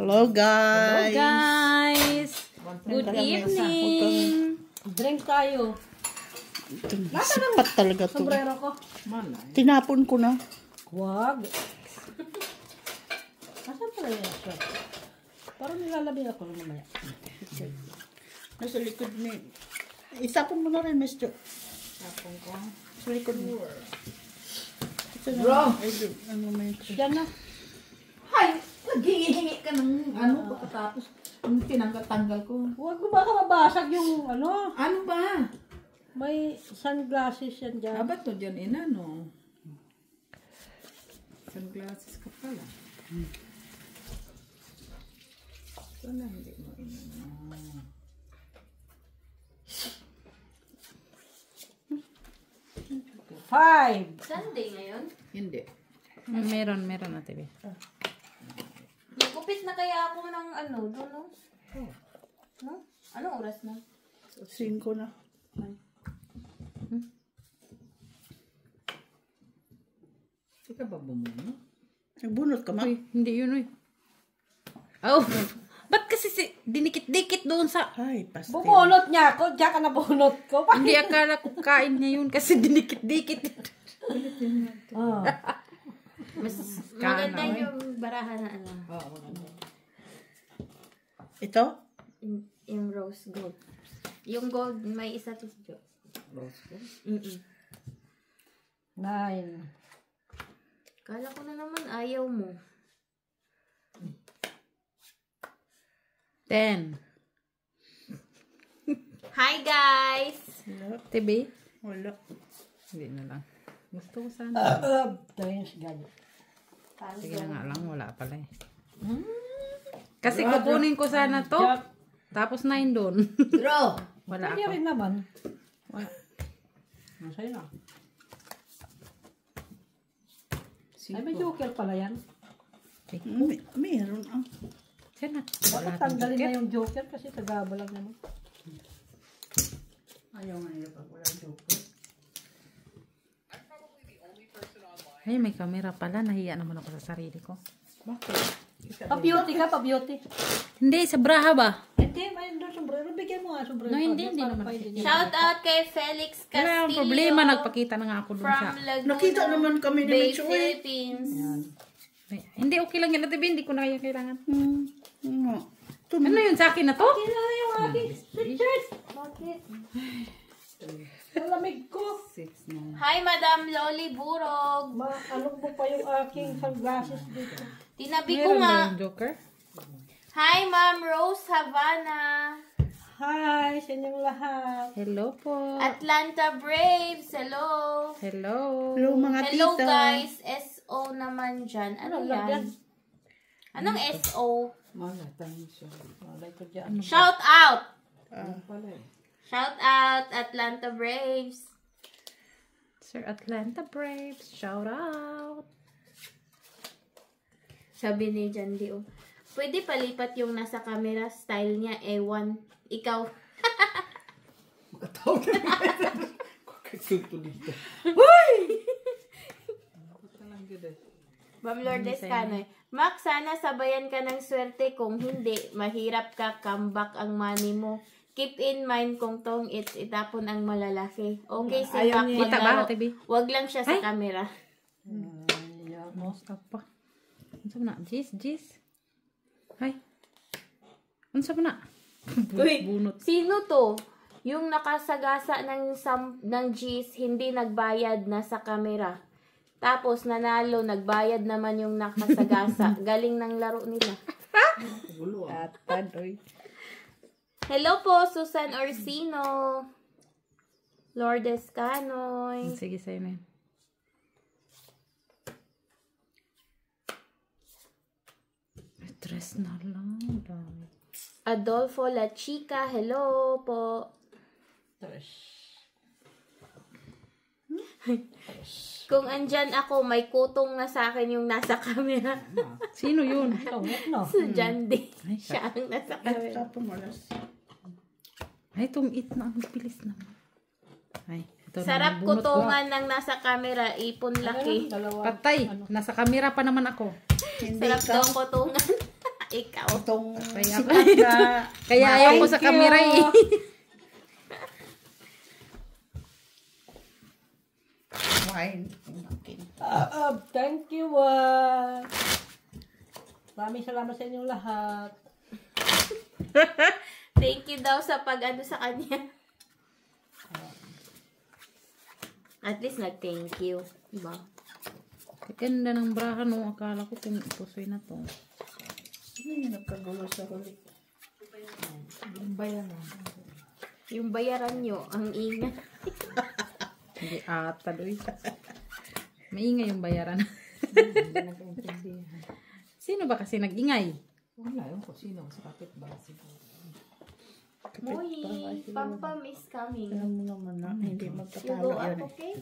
Hello guys! Hello guys! Good evening! Drink tayo. Sipat talaga to. Sombrero ko. Tinapon ko na. Wag. Asan pala yung shot? Parang nilalabing ako lang mamaya. Nasa likod ni... Isapon mo na rin, Mr. Tapong ko. Sa likod mo. Bro! Ano may... Diyan na. Hay! Naghingi-hingi ka ng ano pagkatapos yung tinanggal-tanggal ko. Huwag mo baka mabasag yung ano. Ano ba? May sunglasses yan dyan. Ba't to dyan inano? Sunglasses ka pala. Sana hindi mo inano. Five. Sunday ngayon? Hindi. Meron na TV. Nagupit na kaya ako ng ano, doon, no? No? Anong oras na? 5 na. Hindi ka ba bumuno? Nagbunot ka, ma? Uy, hindi yun uy. Oh! Ba't kasi dinikit-dikit doon sa... Ay, pastel. Bubunot niya ako. Diyan ka na bunot ko. Hindi akala ko kain niya yun kasi dinikit-dikit. Oh. Mas maganda yung baraha na ano. Oo. Ito? Yung rose gold. Yung gold, may isa to sa Rose ko. Nine. Kala ko na naman ayaw mo. 10. Hi guys! Wala. TV? Wala. Hindi na lang. Gusto ko sana. Tayo si Gayo. Sige na nga lang, wala pala eh. Kasi kukunin ko sana to. Tapos 9 doon. Draw! Wala Hindi ako. rin naman. Wala. Masaya na. Ay, may joker pala yan. Meron ah. Sana. Bakit tanggalin na yung joker kasi tagabo lang naman. Ayaw nga nila pag wala joker. Ay, may camera pala. Nahiya naman ako sa sarili ko. Bakit? Pa-beauty ka, pa-beauty. Hindi, sa braha ba? Hindi, may doon sombrero. Bigyan mo nga sombrero. No, hindi naman. Shout out kay Felix Wala Castillo. ang problema. Nagpakita na nga ako doon sa... From Laguna Nakita naman kami ni Bay, Mitch. Philippines. Ay, hindi, okay lang yan. TV, hindi ko na kaya kailangan. Nga. Ano yun sa akin na to? Hindi na yung aking sweatshirt. Bakit? Malamig ko. 6 na. Hi, Madam Loli Burog. Ano mo pa yung aking sunglasses dito? Tinabi ko Meron ba nga. yung joker? Hi, Ma'am Rose Havana. Hi sa inyong lahat. Hello po. Atlanta Braves. Hello. Hello. Hello mga Hello, tita. guys. SO naman dyan. Ano yan? Anong SO? Wala tayo siya. Malay ko dyan. Shout out. Ano pala eh. Shout out, Atlanta Braves. Sir Atlanta Braves. Shout out. Sabi ni Jandy, oh, pwede palipat yung nasa camera style niya, ewan. Ikaw. Makatawag ka na. Kakasunto dito. Ma'am Lourdes Canoy. Max, sana sabayan ka ng swerte. Kung hindi, mahirap ka, comeback ang money mo. Keep in mind kung tong itapon ang malalaki. Okay, si Ayaw Mac niya. Kita ba, maglaro. TV? Wag lang siya sa Ay. camera. Stop pa. Unsa mo na? Jis? Hay. Unsa mo na? Uy, Bunot. sino to? Yung nakasagasa ng G's, hindi nagbayad na sa camera. Tapos nanalo, nagbayad naman yung nakasagasa. Galing ng laro nila. Gulo ah. Atadoy. Hello po, Susan Orsino. Lourdes Canoy. Sige, sa'yo na yun. Stress na lang. Dami. Adolfo La Chica. Hello po. Kung andyan ako, may kutong na sa akin yung nasa camera. Sino yun? No. Si Jandy. Ay, Siya ang nasa camera. Tapos malas. Ay, tumit na. Ang bilis naman. Ay, ito Sarap naman, bunot ko. kutungan ng nasa camera. Ipon laki. Dalawa. Patay. Nasa kamera pa naman ako. Hindi Sarap ka. daw kutungan. Ikaw. Itong Kaya, sikat na kaya ayaw ko sa camera eh. wine. Akin. Thank you, Maraming salamat sa inyong lahat. Thank you daw sa pag-ano sa kanya. At least nag-thank you. Diba? Ganda ng braha no. Akala ko pusoy na to. Ano yung nagkagulo sa huli? Yung bayaran nyo, ang ingay. Hindi ata doy. Maingay yung bayaran. Sino ba kasi nag-ingay? Wala, yung ko sino. Sa kapitbahay siguro. Moy, Pampam is coming. Alam mo naman na, hindi You magkatalo go up, yun eh. okay?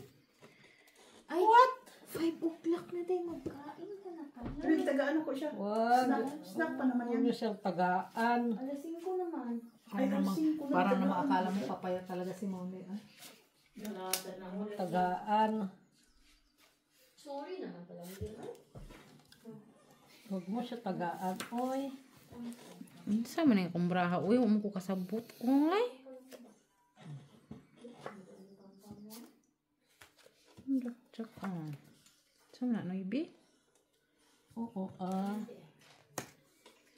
Ay, what? 5 o'clock na tayo magkain ka na pa. Pero taga-ano ko siya? Wag. Snack pa naman yan. Huwag niyo siyang tagaan. Alas 5 naman. Ay, asin ko na. Para na makakala mo papaya talaga si Mone. Ah. Tagaan. Sorry naman pala. Huwag mo siya tagaan. Oy. Saan man yung kumbraha? Uy, huwag mo ko kasabot. Uy. Tsaka. Saan na? Noibi? Oo.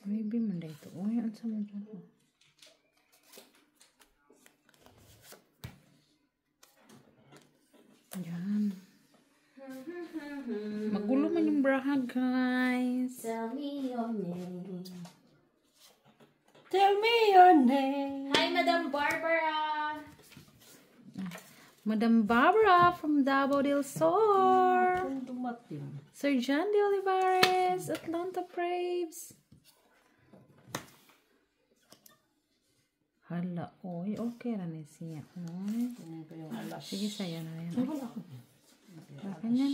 Noibi man dito. Uy, ang sama dyan. Yan. Magulo man yung braha, guys. Tell me your name. Tell me your name. Hi, Madam Barbara. Madam Barbara from Davao del Sur. Kung dumating. Sir John de Olivares, Atlanta Braves. Hala, oy, okay na siya. Oy. Ano ba yung alas? Sige, saya na yan. Wala ako. Bakit yan?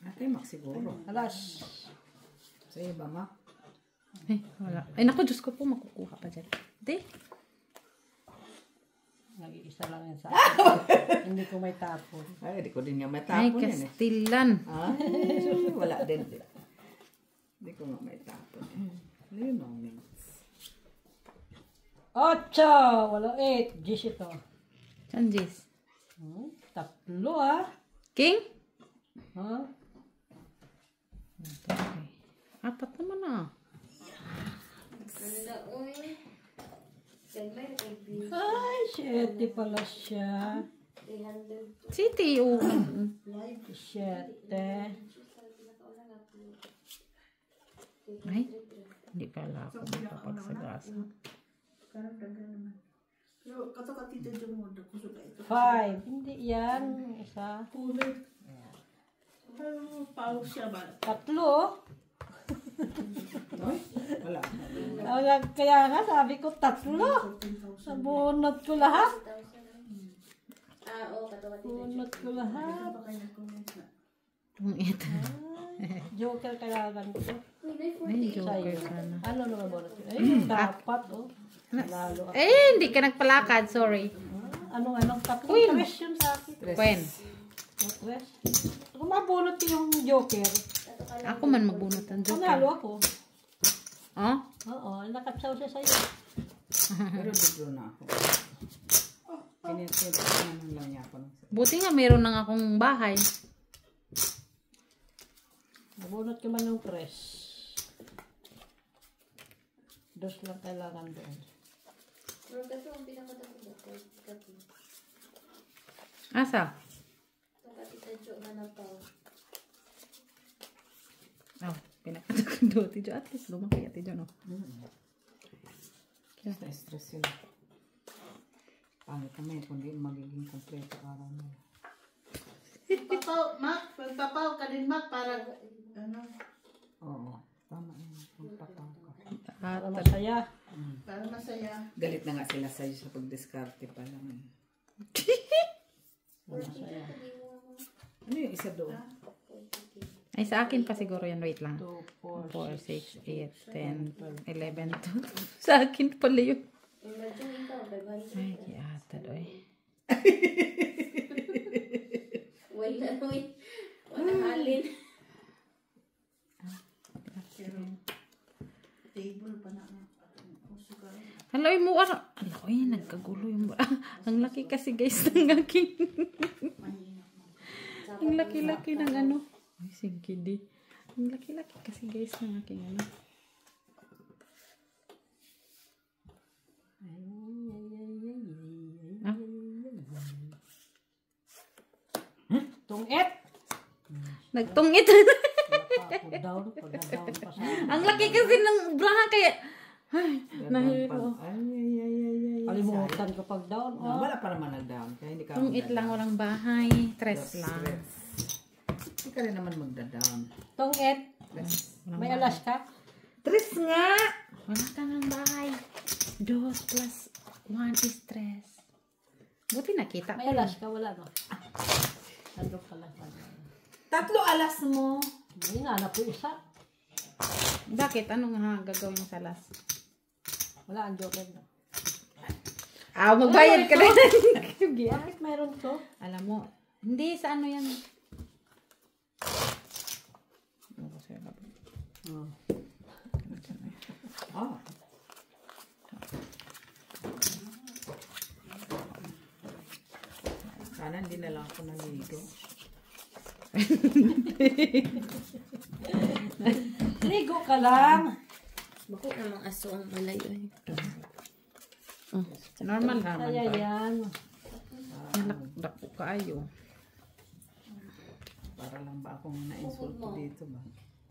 Ate, Mac siguro. Alas. Sa iba, Mac. Ay, wala. Ay, naku, Diyos ko po, makukuha pa dyan. Hindi. Nag-iisa lang yan sa akin. Hindi ko may tapon. Ay, di ko din nga Ay, matapon yan eh. Kastilan. Ay, wala din. Di ko nga may tapon eh. Ano moments? 8! Wala 8. 10 ito. Saan, Jis? 3 King? Ha? Okay. 4 naman ah. Ganda, uy. Ganda yung review. Ay, 7 pala siya. 300. City, oh. 7. Ay, hindi pala ako makapagsagasa. Parang daga naman. Pero kato ka tito dyan mo, kusog ka ito. 5. Hindi yan. Isa. Kulit. Pero pao siya ba? 3. Wala. Kaya nga, sabi ko 3. Nabunot ko lahat. Oo, katawa Bunot ko lahat. Itong ito. Joker kailangan ko. Ay, joker sana. Ano naman bunot ko? Ay, dapat, oh. Lalo ako. Eh, hindi ka nagpalakad, sorry. Anong 3 Queen. tres yun sa akin? When? Tres. Kung mabunot ko yung Joker, Ako man magbunot ng joker. panalo ako. Oh? Oo, nakatsaw siya sa'yo. Pero dito na ako. Pinipin naman lang niya ako. Buti nga meron nang akong bahay. Nabunot ko man yung tres. 2 lang kailangan doon. Pero kasi ang pinakatapunan ko, kasi Asa? ito kasi tadyo na na pa. Oh, pinakatakundo. Tijo, at least lumaki at tijo, no? Na-stress yun. Pangit kami kung di magiging kompleto araw na. Papaw, Mac, pagpapaw ka din, Mac, para, ano, Oo. Tama yun. Pagpapaw ka. At, Para masaya. para masaya. Galit na nga sila sa'yo sa pagdiskarte pa lang. Masaya. Ano yung isa doon? ay, sa akin pa siguro yan. Wait lang. 2, 4, 4, 6, 8, 10, 11, 12. Sa akin pala yun. Imagine ikaw, bye-bye. Ay, kiyata doy. Wala na, wait. Wala halin. Hala, mo ara. Ala, oy, nagkagulo yung ang laki kasi guys ng aking. Ang laki-laki ng ano. Ay, sige di. Ang laki-laki kasi guys ng aking ano. Tungit. Nagtungit. Down, pag-down pa sa... Ang laki kasi ng braha kaya. Ay, nahilo. Kalimutan ko pag down. No, wala pa naman nag-down. Kaya hindi ka Tungit lang, walang bahay. Tres lang. Hindi ka rin naman magda-down. Tungit. May alas ka? Tres nga! Wala ka ng bahay. 2 plus 1 is 3. Buti nakita. May alas ka? Wala no? Sandok ka lang. 3 alas mo. Hindi nga na po isa. Bakit? Ano nga gagawin mo sa last? Wala ang joker na. Ah, magbayad ka na. Bakit mayroon to? Alam mo, hindi sa ano yan. Oh. Sana hindi na lang ako naligo. Ligo ka lang. Bako namang aso ang malayo. Normal naman. Kaya yan. Dako kaayo. Para lang ba akong na-insulto dito ba?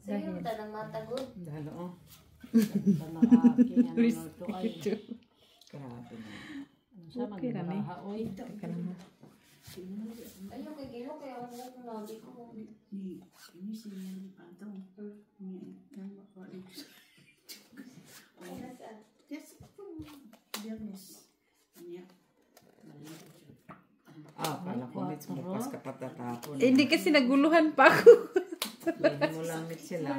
Sa'yo, tanang matagod. Dahil oh. Tanang aking ano to ay. Grabe na. Sa Okay na, eh. magbahaoy. Teka lang. Ayun, kay Gino, kaya ako nabi ko. Ah, pala ko mitts mo pas kapatatapon. Eh, hindi kasi naguluhan pa ako. Hindi mo lang mitts sila.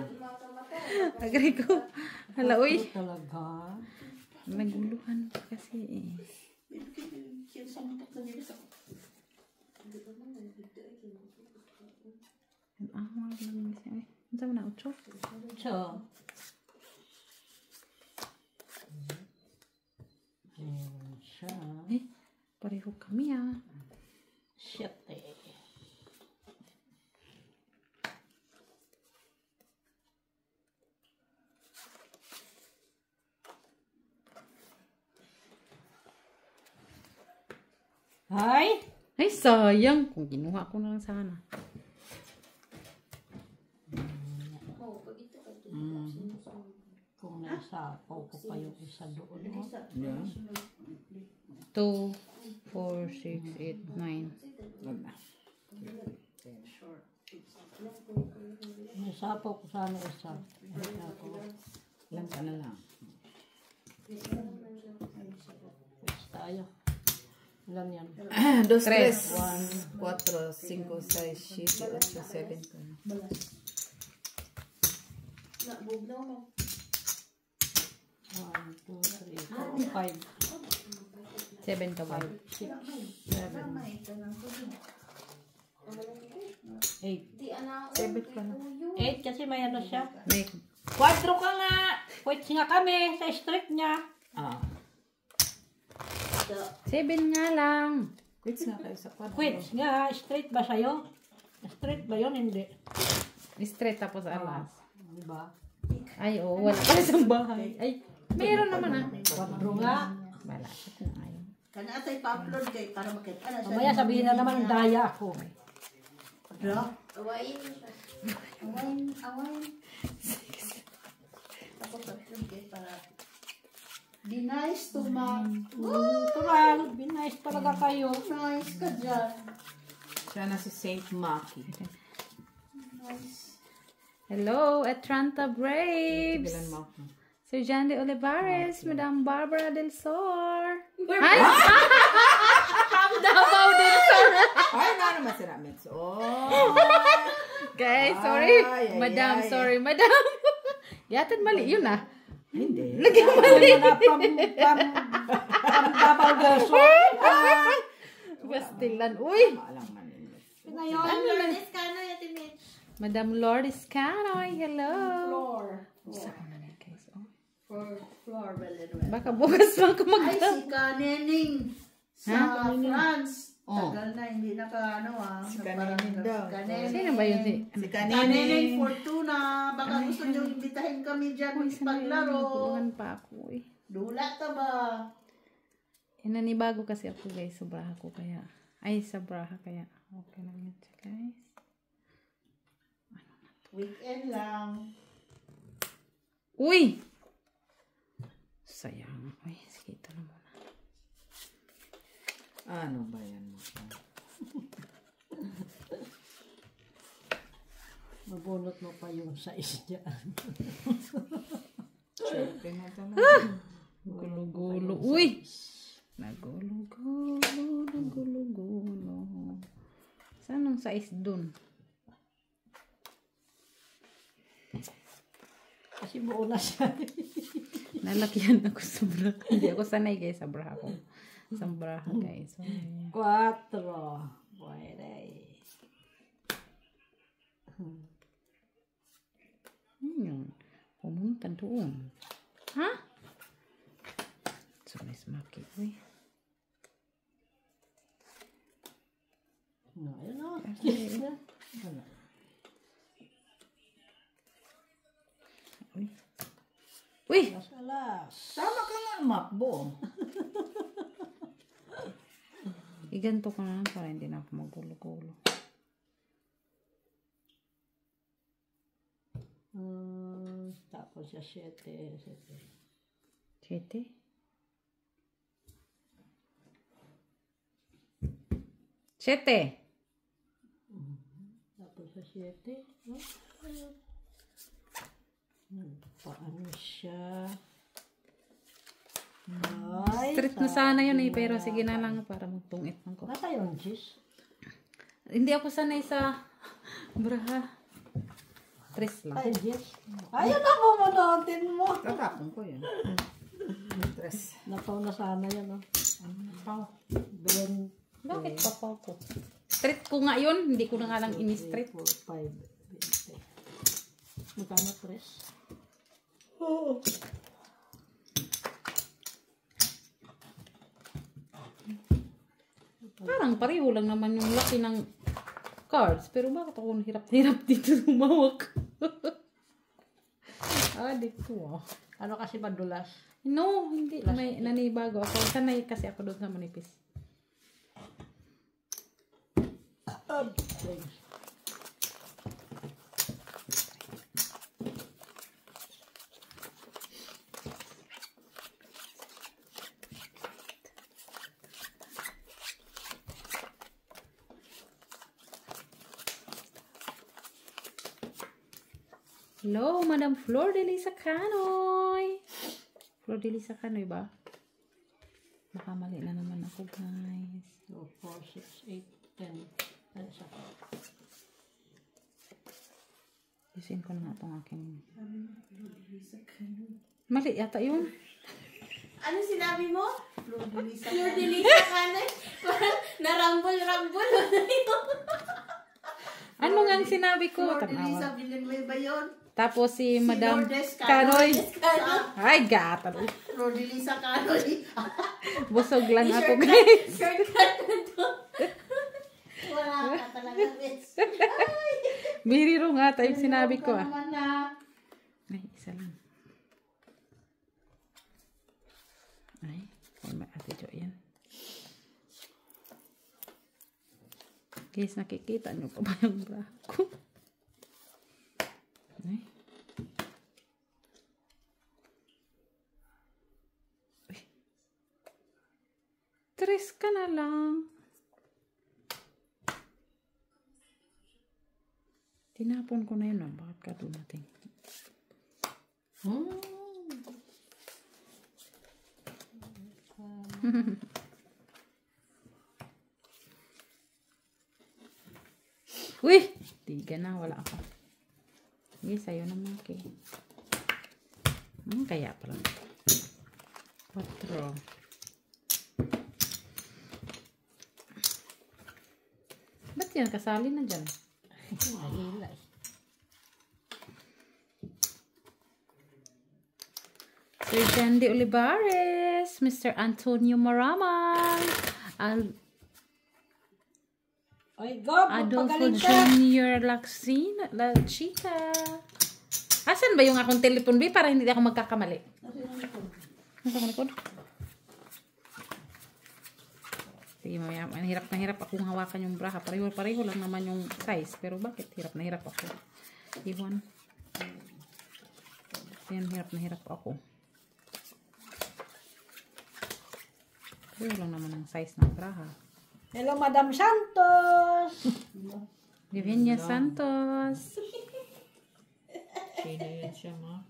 Agri ko. Hala, uy. Talaga. Naguluhan pa kasi eh. Ah, wala lang siya eh. Ano sabi na, 8? So. Siya. Eh, pareho kami ah. Siyete. Ay! Ay, sayang. Kung ginuha ko na lang sana. Kung nasapaw ko pa yung isa doon. No? Yeah. 2, 4, 6, 8, 9. Wag na. Nasapaw ko sana isa. Ilan ka na lang. Tayo. Ilan yan? 2, 3, 1, 4, 5, 6, 7, 8, 7. Nabugnaw mo. 1, 2, 3, 4, 5. 7 to 5. 8. Di anak. 7 ka na. 8 kasi may ano siya. May 4 ka nga! Quits nga kami sa street niya. Ah. 7 nga lang. Quits nga kayo sa kwarto. Quits nga, straight ba sa'yo? Straight ba yun? Hindi. Straight tapos alas. Diba? Ay, oo. Wala pa sa bahay. Ay, meron naman ah. 4 nga. Wala. Kung ayaw. Kana atay pa-upload kay para makita na siya. Mamaya sabihin na naman ang daya ako. Awayin mo siya. Awain. Tapos upload kay para be nice to mom. Natural. Be nice talaga kayo. Nice ka dyan. Siya na si Saint Maki. Nice. Hello, Atlanta Braves. Bilan mo ako. Sir John de Olivares, Madam Barbara Del Sor. Ay! From Davao del Sor. Ay, nga naman si Ramets. Oh. Guys, sorry. Ay, Madam, ay. sorry, Madam. Yatad mali yun ah. Hindi. Ano na pam Davao del Sur. Bastilan. Uy! Alam man yun. Ngayon. Lourdes ka na yung timid. Madam Lourdes Canoy, hello. Floor. Sa una na guys, oh. Floor well and well. Baka bukas lang ako Ay, si Kaneneng sa France. Oh. Tagal na, hindi Si Kaneneng daw. Sino ba yun? Si Kaneneng Fortuna. Baka gusto nyo imbitahin kami dyan paglaro. Nagulungan pa ako eh. Dula ta ba? Inanibago kasi ako guys. Sobraha ko kaya. Ay, sobraha kaya. Okay lang yun guys. Weekend lang. Uy! Sayang. Uy, sige ito na muna. Ano ba yan mo? Mabunot mo pa yung size dyan. Gulo-gulo. Uy! Nagulo-gulo. Nagulo-gulo. Saan ang size dun? Kasi buo na siya. Nalakihan ako sa bra. Hindi ako sanay guys sa bra ko. Sa bra guys. So, yeah. 4. Pwede. Yun. Pumunta doon. Ha? So, nice maki. Uy. No, yun o. Uy. Uy! Alas. Tama ka nga, Makbo. Iganto ko na lang para hindi na ako magulo-gulo. Tapos siya 7. 7? 7. Tapos sa 7. Paano siya? Ay, Street na sana yun eh, pero sige na lang para magpungit lang ko. nasa yung cheese? Hindi ako sanay sa braha. 3 lang. Ay, yes. Ayun na bumunutin mo. Tatapon ko yun. Tres. Napaw na sana yan, oh. Bakit papaw ko? Street ko nga yun, hindi ko na nga lang ini-street. 4, 5, 20. Magkano tres? Oo. Parang pareho lang naman yung laki ng cards. Pero bakit ako hirap-hirap dito sumawak? Dito ah. Ano kasi madulas? No, hindi. May nanibago ako. Sanay kasi ako doon sa manipis. Hello, Madam Flor de Lisa Canoy. Flor de Lisa Canoy ba? Baka mali na naman ako, guys. 2, 4, 6, 8, 10. Ano siya? Isin ko na nga itong aking... Mali yata yun. Ano sinabi mo? Flor de Lisa. Flor de Lisa Canoy? Parang narambol-rambol. Ano nga ang sinabi ko? Flor de Tanawa. Lisa, Villanueva yun. Tapos si Madam Lourdes Canoy. Canoy. Ay, gata. Flor de Lisa Canoy. Busog lang ako, guys. Shortcut na to. Wala ka talaga, Miss. Biriro nga tayo yung sinabi ko ah. Naman na. Ay, isa lang. Ay, may ate Jo yan. Guys, nakikita nyo pa ba yung bra ko? Ay. Uy. 3 ka na lang. Tinapon ko na yun ah. Bakit ka dumating? Uy! Tiga na. Wala ako. Sige, sa'yo naman kay. Kaya pala. 4. Ba't yan? Kasali na dyan. Mahilay. Mr. Jandy Olivares, Mr. Antonio Maramang, Ay, go. Adolfo Magpagaling ka. Junior La Chica. Asan ba yung akong telepon, B? Para hindi ako magkakamali. Nasa likod? Sige, mamaya. Hirap na hirap akong hawakan yung braha. Pareho lang naman yung size. Pero bakit hirap na hirap ako? Iwan. Yan, hirap na hirap ako. Pareho lang naman ang size ng braha. Hello, Madam Santos. Divina Santos. Sino yun siya, ma?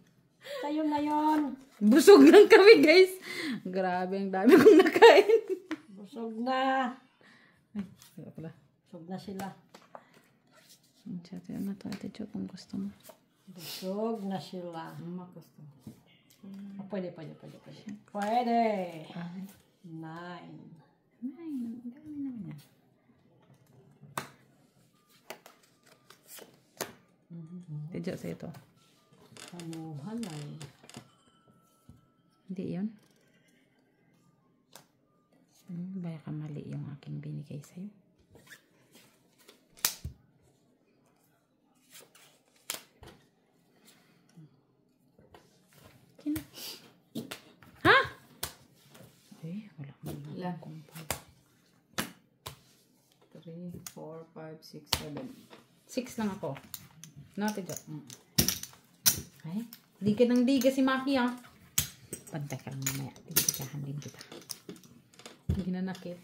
Tayo na yon. Busog lang kami, guys. Grabe, ang dami kong nakain. Busog na. Ay, wala pala. Busog na sila. Chat na to. Ito, kung gusto mo. Busog na sila. Mama, gusto. Oh, pwede. Pwede. Ay. 9. Ay, ang dami naman yan. Tidyo sa ito. Ano, hanay. Hindi yun. Baka mali yung aking binigay sa'yo. Ha? Ay, wala mo na. Ilan? 3, 4, 5, 6, 7. 6 lang ako. No, tidyo. Ay, diga ng diga si Maki, ah. Pantay ka lang mamaya. Digahan din kita. Hindi na nakit.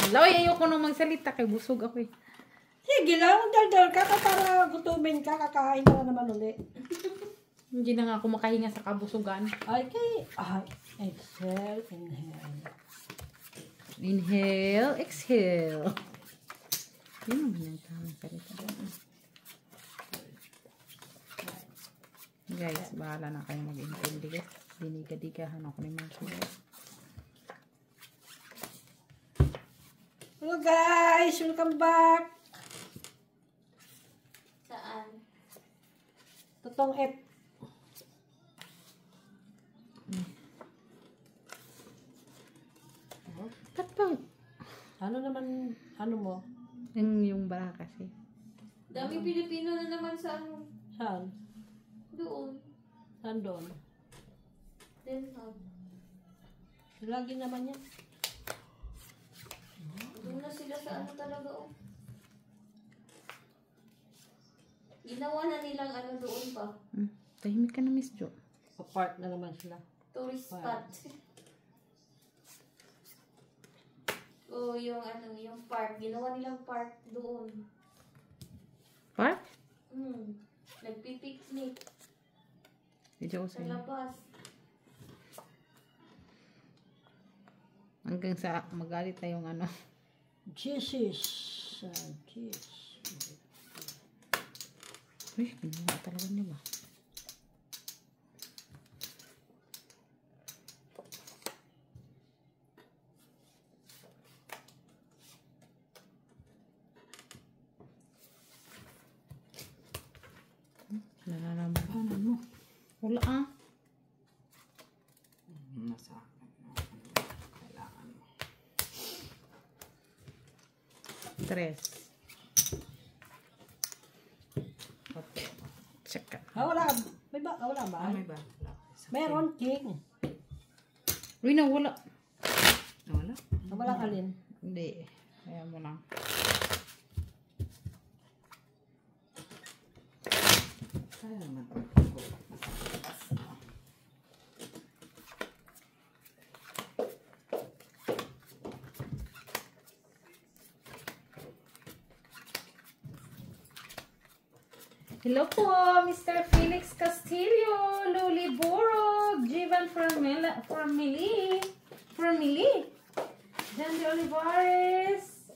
Hello, ayoko nung magsalita kay busog ako eh. Sige lang, daldal ka para gutumin ka, kakain ka na naman ulit. Hindi na nga ako makahinga sa kabusugan. Ay, exhale, inhale. Inhale, exhale. Yun naman yung tamang salita. Guys, bahala na kayo mag-intindi guys. Diniga-digahan ako ni Maki. Hello guys, welcome back. Saan? Totong F. Ba't bang? Ano naman, ano mo? Yung bara kasi. Dami Pilipino na naman sa ano. Saan? Doon. Saan doon? Den Haag. Lagi naman yan. Doon na sila sa ano talaga oh. Ginawa na nilang ano doon pa. Tahimik ka na, Miss Jo. Apart na naman sila. Tourist Wow. spot. Oh, yung ano, yung park. Ginawa nilang park doon. Park? Nagpipiknik Video ko sa sa'yo. labas. Hanggang sa magalit na yung ano. Jesus. Jesus. Uy, ginawa talaga niya ba? Nararamdaman mo. Wala ah. Nasa akin. Kailangan mo. 3. Okay. Check ka. Wala. May ba? Wala ba? May ba? Wala. Meron, king. Uy, nawala. Wala? Walang alin. Hindi. Kaya mo lang. Kaya naman. Hello po, Mr. Felix Castillo, Luli Borog, Jivan Formili, Jandy Olivares,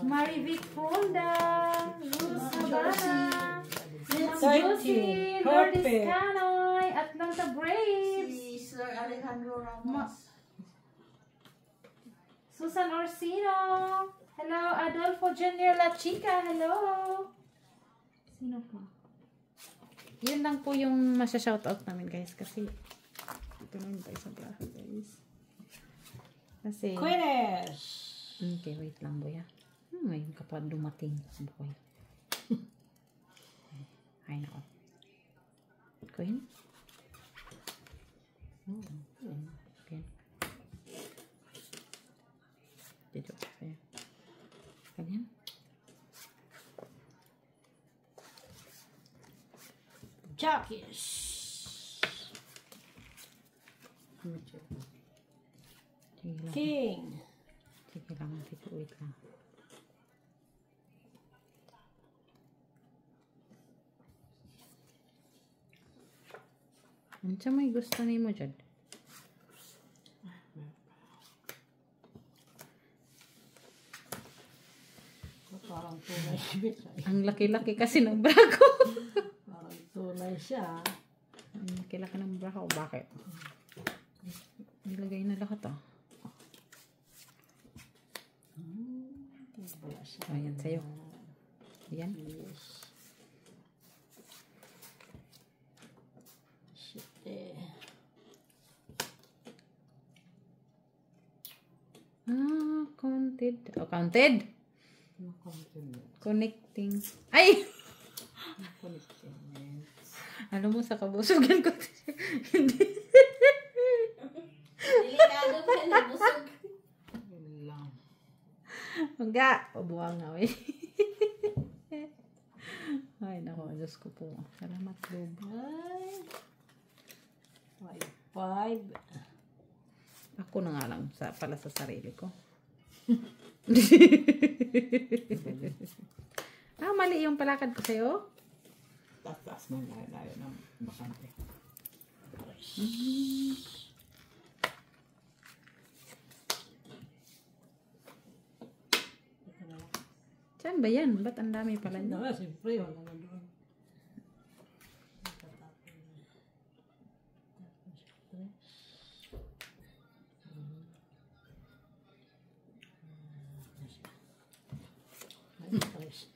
Marivic Fonda, Ruth Sabana, Miss Josie, Lourdes Perfect. Canoy, Atlanta Braves, Sir Alejandro Ramos. Susan Orsino, hello, Adolfo Junior La Chica, hello. Sino po? Yun lang po yung masya-shoutout namin guys. Kasi ito na yung tayo sa braso guys. Kasi Quidditch. okay, wait lang boy. Ngayon ka pa dumating boy. Ay nako. Queen? Queen. Dito. Ayan. Ganyan. Jockeys. Sige lang. King. Sige lang. Dito, wait lang. Ano siya may gusto ni mo dyan? Parang tunay. Ang laki-laki kasi ng bra ko. Parang tunay siya. Ang laki-laki ng bra ko. Bakit? Nilagay na lahat ah. Wala siya. Ayan sa'yo. Ayan. Yes. Shit eh. Ah, counted. Oh, counted. Connecting. Ay! Alam mo, sa kabusugan ko. Hindi. Delikado pa na busog. Hangga. Pabuang nga, eh. Ay, naku. Diyos ko po. Salamat, Lord. Five. Ako na nga lang pala sa sarili ko. Mali yung palakad ko sa'yo. Taas mo layo ng bakante. Saan ba yan? Ba't ang dami pala niya? Wala, siyempre. Wala na doon.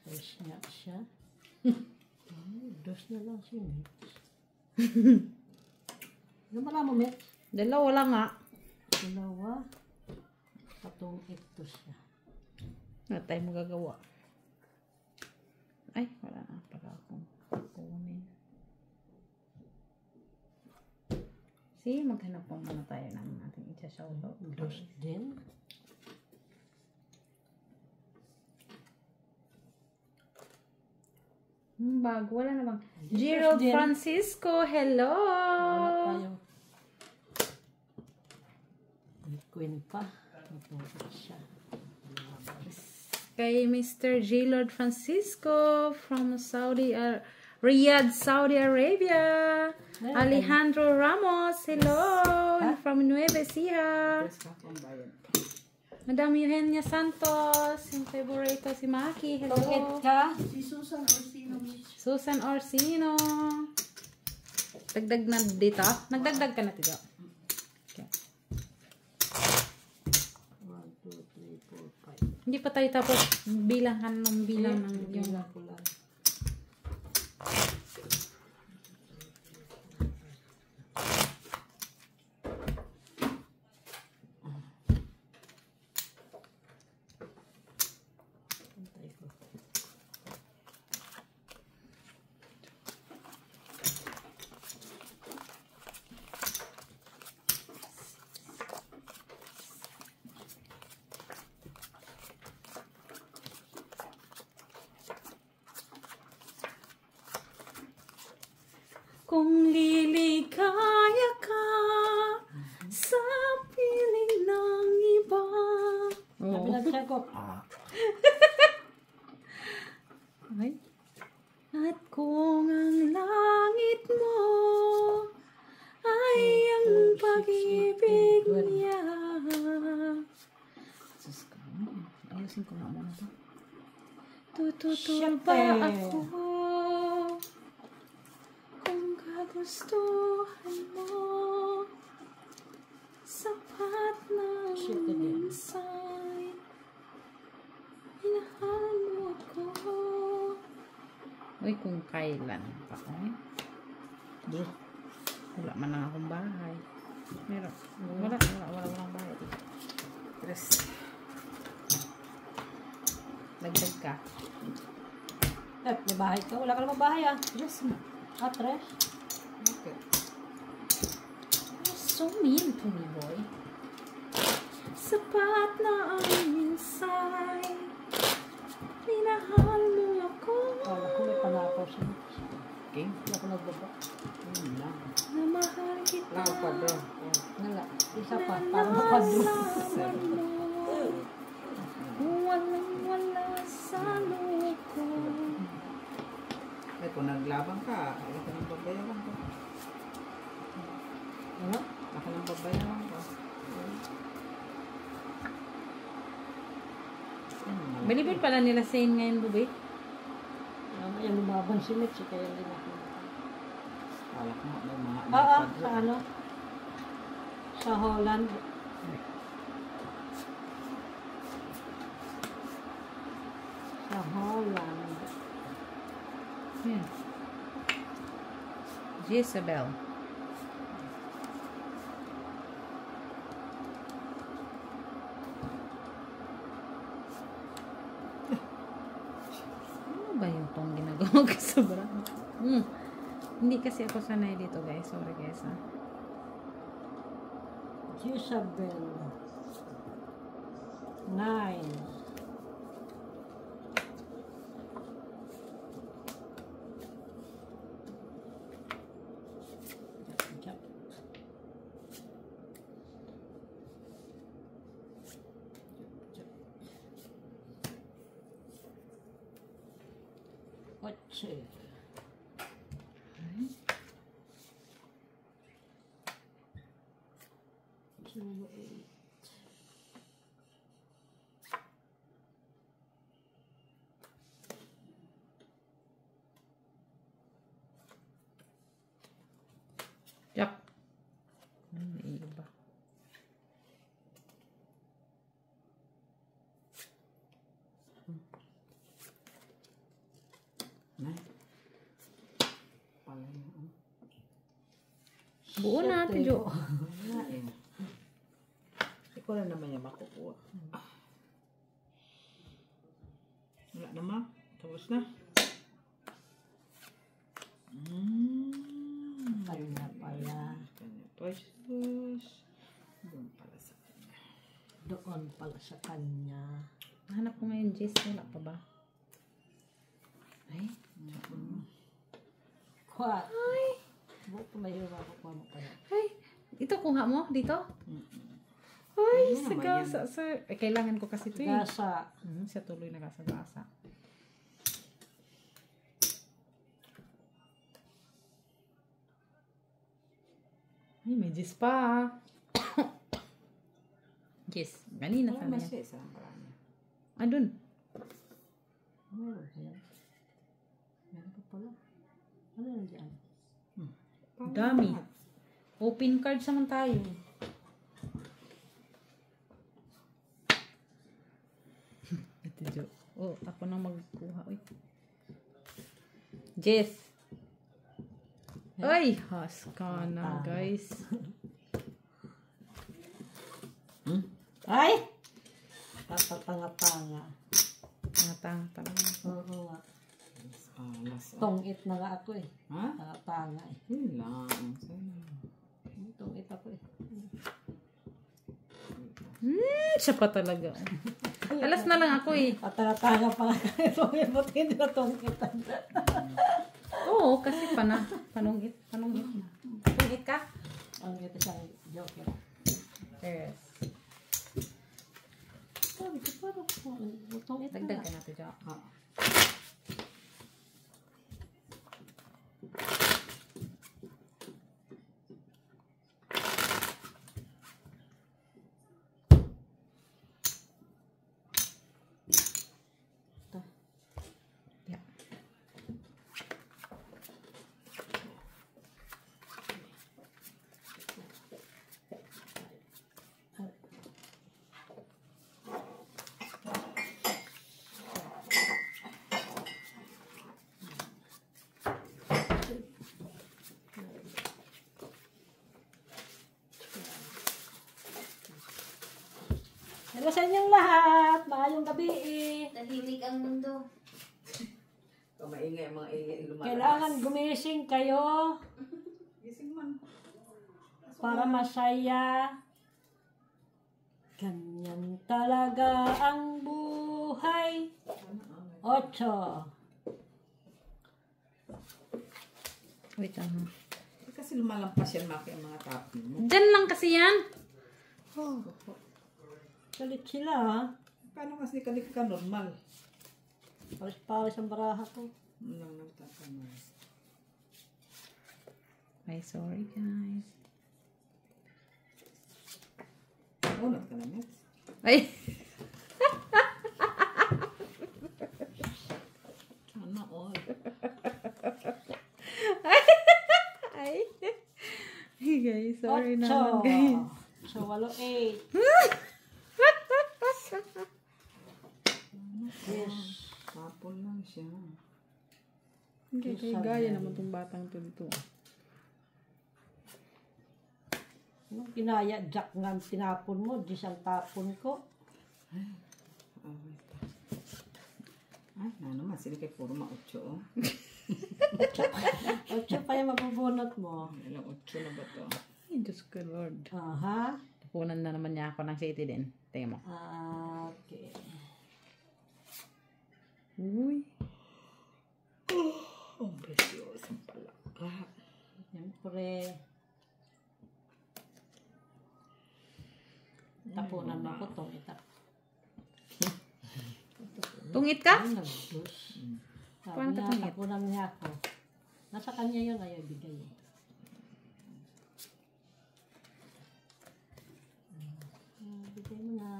Tres nga siya. Dos na lang siya. Ano pala mo, Met? Dalawa lang nga. Dalawa. Patong ito siya. Ano tayo magagawa? Ay, wala na pala akong kukunin. See, maghanap po muna tayo ng ating isa-shoutout. Dos din. Bago, wala namang. Gerald Francisco, hello! Wala tayo. May queen pa. Patong siya. Kay Mr. Gerald Francisco from Riyadh, Saudi Arabia. Alejandro Ramos, hello! From Nueva Ecija. Madam Eugenia Santos, yung favorito si Maki, hello! Bakit ka? Si Susan Orsino. Susan Orsino. Dagdag na dito. Nagdagdag ka na dito. Okay. 1, 2, 3, 4, 5. Hindi pa tayo tapos bilangan ng bilang ng yung Kulang. Kung liligaya ka sa piling ng iba. Sabi na siya ko. Ay. At kung ang langit mo ay ang pag-ibig niya. Sus ka. Ayusin ko na muna ito. Tututul ba ako kung kagustuhan mo? Sapat na minsan minahal mo ako. Uy, kung kailan pa. Duh. Wala man lang akong bahay. Meron. Walang bahay. Tres. Lagdag ka. May bahay ka. Wala ka naman bahay ah. Yes, ma. Tres. Okay. You're so mean to me, boy. Sapat na ang minsay. Minahal mo ako. Wala ko may pangapaw siya. Okay. Wala ko nagbaba. Na mahal kita. Wala. Isa pa. Para makwadro. Walang-wala sa loko. Ay, kung naglabang ka, ay ka nang babayaran ka. Ano? Ako nang babayaran ka. Balibid pala nila Saint ngayon, Bubi. Yung lumaban si Mitch. Kaya hindi na. Alak mo, may mga Oo. Sa ano? Sa Holland. Sa Holland. Yan. Jezebel. Ano ba yung tong ginagawa ko sobrang? Hindi kasi ako sanay dito, guys. Sorry, guys, ha. Jezebel. 9. Ocho. Number 8. Yak. May iba. Buo natin, Jo. Ikaw na naman yung makukuha. Wala naman. Tapos na. Kanya pala. Kanya pesos. Doon pala sa kanya. Doon pala sa kanya. Hanap ko ngayon, Jess. Wala pa ba? Ay. Kwat. Ay. Buko may iwa ko mo kaya. Ay. Ito, kuha mo? Dito? Ay, sagasa, sir. Eh, kailangan ko kasi ito eh. Gasa. Siya tuloy nakasagasa. Ay, may Jess pa. Jess, ganina sana yan. Masya, isang marami. Ah, dun. Meron siya. Meron pa pala. Ano na dyan? Dami. Open cards naman tayo. Ito, Jo. Oh, ako nang magkuha. Uy. Jess. Ay, has ka na, guys. Ay! Tatapanga-panga. Tanga talaga. Oo nga. Alas. Tongit na nga ako eh. Ha? Tanga eh. Yun lang. Tongit ako eh. Siya pa talaga. Alas na lang ako eh. Patanga pa nga kayo. Tongit mo hindi na tongitan. Oo, kasi panungit. Panungit ka? Ang ito siyang joker. Yes. Sabi ko parang tongit na Dagdag nga. ka na ito, Jo. Yeah. sa inyong lahat. Maayong gabi eh. Tahimik ang mundo. Maingay mga lumalabas. Kailangan gumising kayo Gising man. para masaya. Ganyan talaga ang buhay. 8. Wait, ano? Kasi lumalampas yan Maki ang mga topping mo. Diyan lang kasi yan. Galit sila ha. Paano kasi kalik ka normal? Paris-paris ang baraha ko. Nang nagtatanong. Ay, sorry guys. Unat ka na, Mets. Ay! Sana all. Ay! Hey guys, sorry 8. naman guys. So, 8. Yes. Hapon lang siya. Okay, kaya gaya naman tong batang to dito. Nung kinaya, Jack nga tinapon mo, ang tapon ko. Ay, naman, sila kay puro ma-8 oh. 8 pa yung mabubunot mo. Ilang 8 na ba to? Ay, Diyos ko Lord. Aha. Tapunan na naman niya ako ng city din. Tingnan mo. Okay. Uy. Oh, precious ang palaka. Siyempre. Tapunan mo ko itong itap. Tungit ka? Ay, nagdus. Sabi Paano niya, tatangit? tapunan niya ako. Nasa kanya yun, ayaw bigay. Bigay mo na.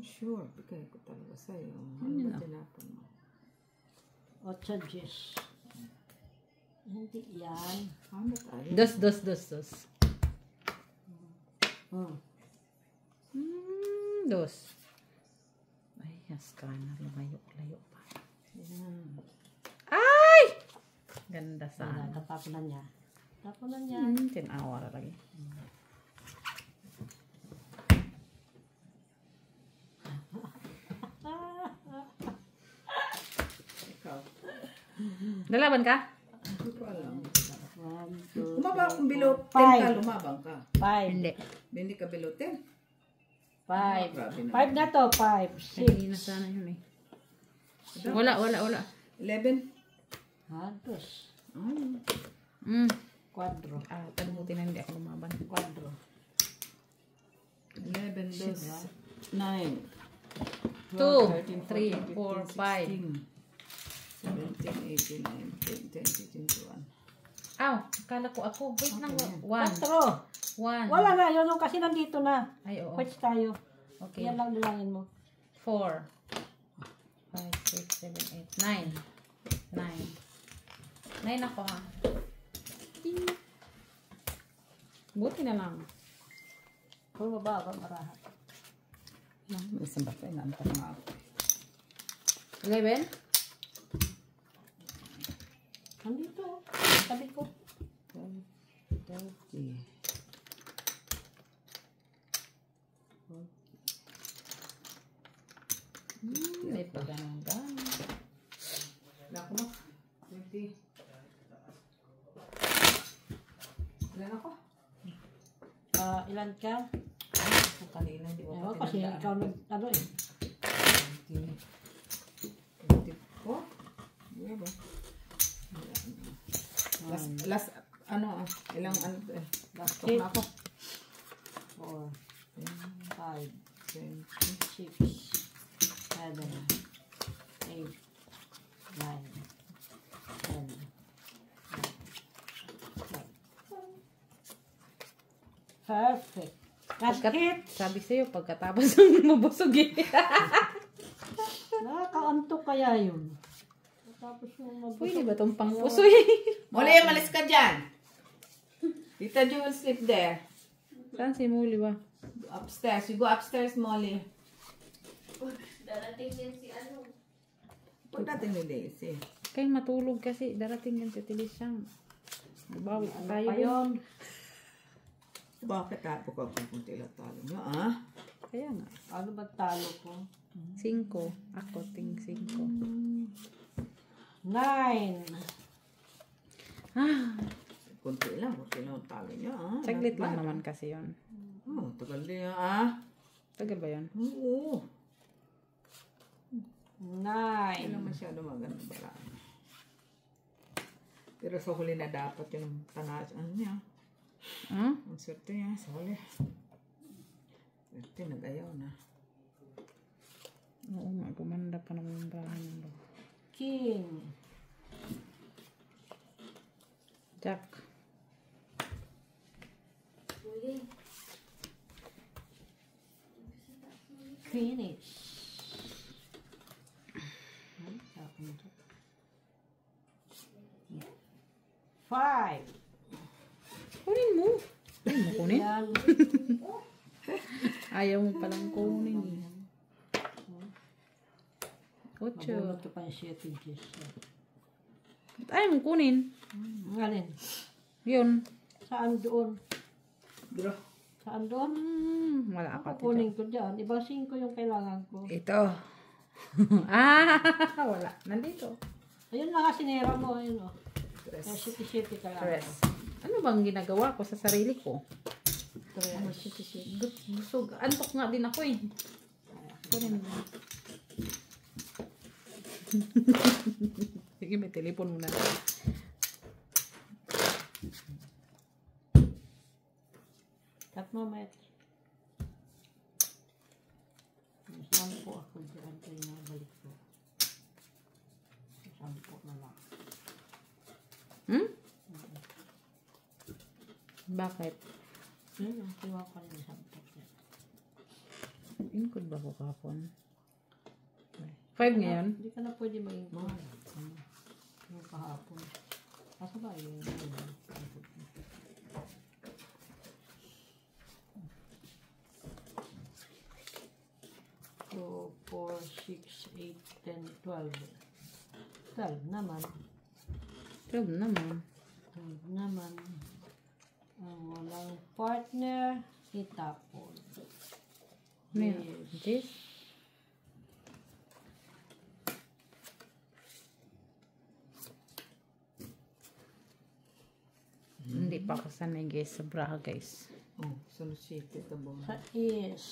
Sure, bigay ko talaga sa'yo. Ano Ano yun, ba ah? tinapon mo? 8 Gs. Hindi yan. Ano tayo? Dos. Dos. Ay, scanner. Layo pa. Yan. Ay! Ganda Sana, sana. tapunan niya. Tapunan niya. 10 hour lagi. Ikaw. Lalaban ka? Hindi ko alam. 1, 2, Kumaba kung below 10 ka, Five. lumabang ka. 5. Hindi. Hindi ka below 10. 5. Grabe na. 5 na to, 5, Hindi na 6. sana yun eh. Wala. 11. Dos. Mm. 4. Ah, talubutin na hindi ako lumaban. 4. 11, 2, 9. 2, 3, 4, 5. 17, 18, 19, 20, 21. Aw, akala ko ako. Wait lang. 1. 4. Wala na, yun yung kasi nandito na. Ay, oo. Quits tayo. Okay. Yan lang bilangin mo. 4, 5, 6, 7, 8, 9. 9 ako ha. Ting. Buti na lang. Kung mababa, marahat. May isang bata, inaantar nga ako. 11? Nandito. Sabi ko. 30. May pagano'n. Naku mo. 20. Ilan ako? Ilan ka? Ako kanina, di ba? Ewan kasi ikaw nag, ano eh. 24? Di ba? Last, ano, ilang, ano, last talk na ako. 4, 5, 20. 6, 7, 8, 9, 10, 12. Perfect. That's it. Sabi sa'yo, pagkatapos ng mabusog eh. Nakakaantok kaya yun. Tapos yung Pwede ba itong pangpusoy? Muli, malis ka dyan. Tita Ju will sleep there. Saan si Muli ba? Upstairs. You go upstairs, Molly. Darating din si ano. Huwag natin ni Daisy. Kayo matulog kasi darating yan si Tilisang. Bawi tayo pa yun. yun. Bakit tapo ka kung tila talo nyo, ah? Kaya nga. Ano ba talo ko? 5. Ako ting 5. 9. Ah, Kunti lang. Kunti lang ang talo niya. saglit lang naman kasi yon. Oh, tagal din Tagal ba yun? Oo. 9. Hindi lang masyado maganda ba lang. Pero sa huli na dapat yung tanas. Ano niya? Ah? Ang swerte niya sa huli. Swerte, nag-ayaw na. Oo nga, gumanda pa naman yung bahay nilo. King. Jack. Finish. 5. Kunin mo. Ay, mo kunin? Yan. Ayaw mo palang kunin. 8. Mabunot ko pa yung 7 inches. Ayaw mo kunin. Ngayon. Yun. Saan doon? Bro. Saan doon? Wala pa. Kukunin ko dyan. Ibang 5 yung kailangan ko. Ito. Ah, wala. Nandito. Ayun na nga, sinera mo. Ayun o. Yung 7 kailangan. Tres. Ano bang ginagawa ko sa sarili ko? Tres. Busog. Antok nga din ako eh. Kunin mo. Sige, may telepon muna. Tap mo, Met. Sampo ako dyan. Kaya nabalik ko. Sampo na lang. Hmm? Bakit? Yun, kiwa ko rin yung sampo dyan. Inkod ba ko kapon? 5 ngayon? Hindi ka na pwede maging yung kahapon. Kaso ba yung 2, 4, 6, 8, 10, 12. 12 naman. 12 naman. 12 naman. Ang walang partner, itapon. May this? Hindi pa ako sanay guys sa bra guys. Oh, sunod city ito ba? Sa is.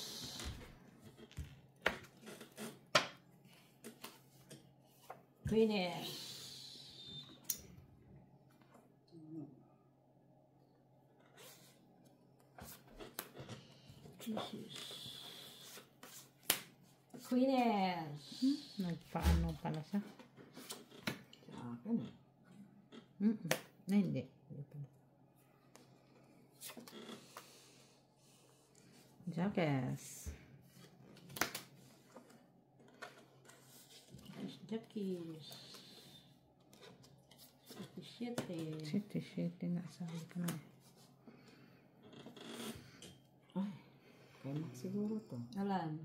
Finish. Queeness. Nagpaano pala siya? Sa akin eh. Na hindi. Hindi pala. Jackass. Jackies. Shit. Nasabi ko na. Ay, kaya mak siguro to. Alan.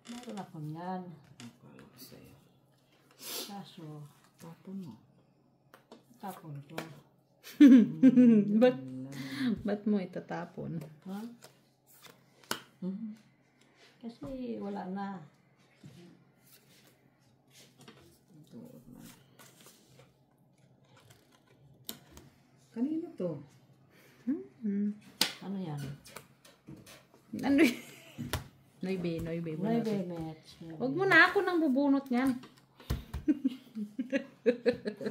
Meron ako yan. Akala ko sa'yo. Kaso, Tapon mo. tapon ko. Ba't mo itatapon? Ha? Kasi wala na. Tuot na. Kanino to? Ano yan? Ano yun? Noibe. May match. Huwag mo na ako nang bubunot niyan.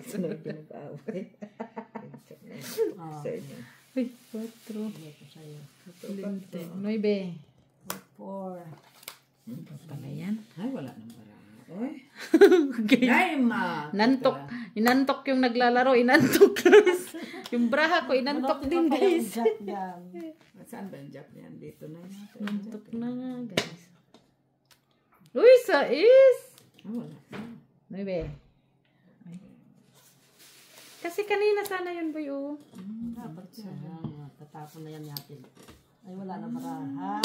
Sunod pinag-aaway. Sa inyo. Ay, 4. Hindi ko sa'yo. Noibe. 4. Pala yan. Ay, wala nang barang. Oy. Okay. Ay, ma. Inantok. Inantok yung naglalaro. Inantok. Yung braha ko, inantok din guys. Jack yan. Saan ba yung jack niyan? Dito na yun. Inantok na nga guys. Uy, sa is! Ah, wala. Noibe. Ay. Kasi kanina sana yun boy oh. Dapat yan. Tatapon na yan natin. Ay, wala na maraha.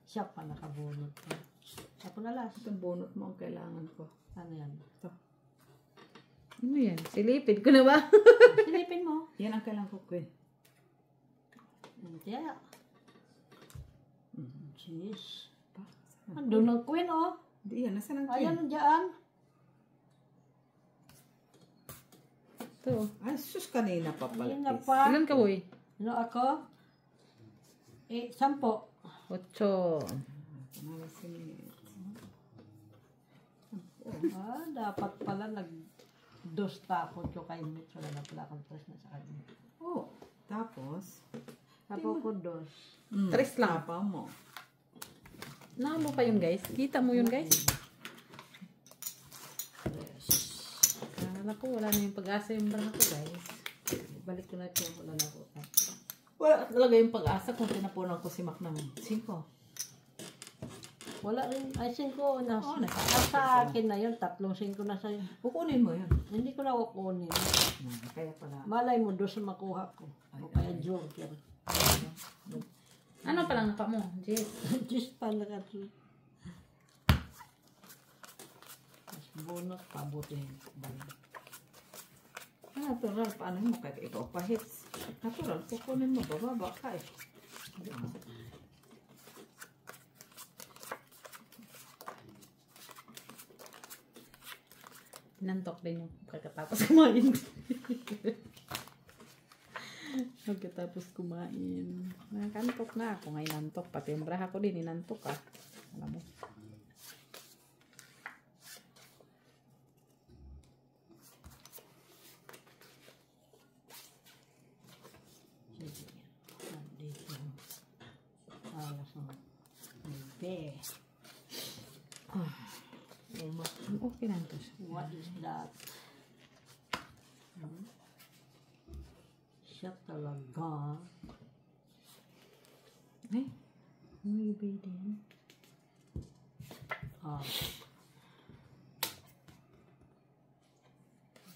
Siya pa nakabunot. Tapon na last. Itong bunot mo ang kailangan ko. Ano yan? Ito. Ano yan? Silipid ko na ba? Silipin mo. Yan ang kailangan ko, Queen. Kaya. Cheese. Andun ang queen, oh. Di yan, nasa nang Ayan, dyan. Ito. Ay, sus, kanina pa pala. Ayan na pa. Ilan ka, boy? Ano ako? 10. 8. Dapat pala dos tapon ko kay Mitch. Wala na pala akong tres na sa kanya. Oh, tapos? Tapos ko dos. 3 lang. Tapa mo. Nalo pa yun, guys. Kita mo yun, guys. Kala ko wala na yung pag-asa yung braha ko, guys. Balik ko na ito. Wala na ko. Wala talaga yung pag-asa kung tinapunan ko si Mac ng 5. Wala rin. Ay, 5 na. Oo, Nasa akin na yun. 3, 5 na sa'yo. Kukunin mo yun. Hindi ko na kukunin. Kaya pala. Malay mo, dos ang makuha ko. O kaya joker. Ano palang pa mo? Jess. Just pala ka ito. Mas bunot, pabutin. Natural, paano mo kaya ikaw pahits? Natural, kukunin mo, bababa ka eh. Nantok din yung pagkatapos kumain. Pagkatapos kumain. Nakantok na ako ngayon nantok. Pati yung braha ko din, inantok ah. Alam mo. Sige. Nandito. Alas na. Bebe. Okay lang to siya. What is that? Siya talaga. Ay, may baby din.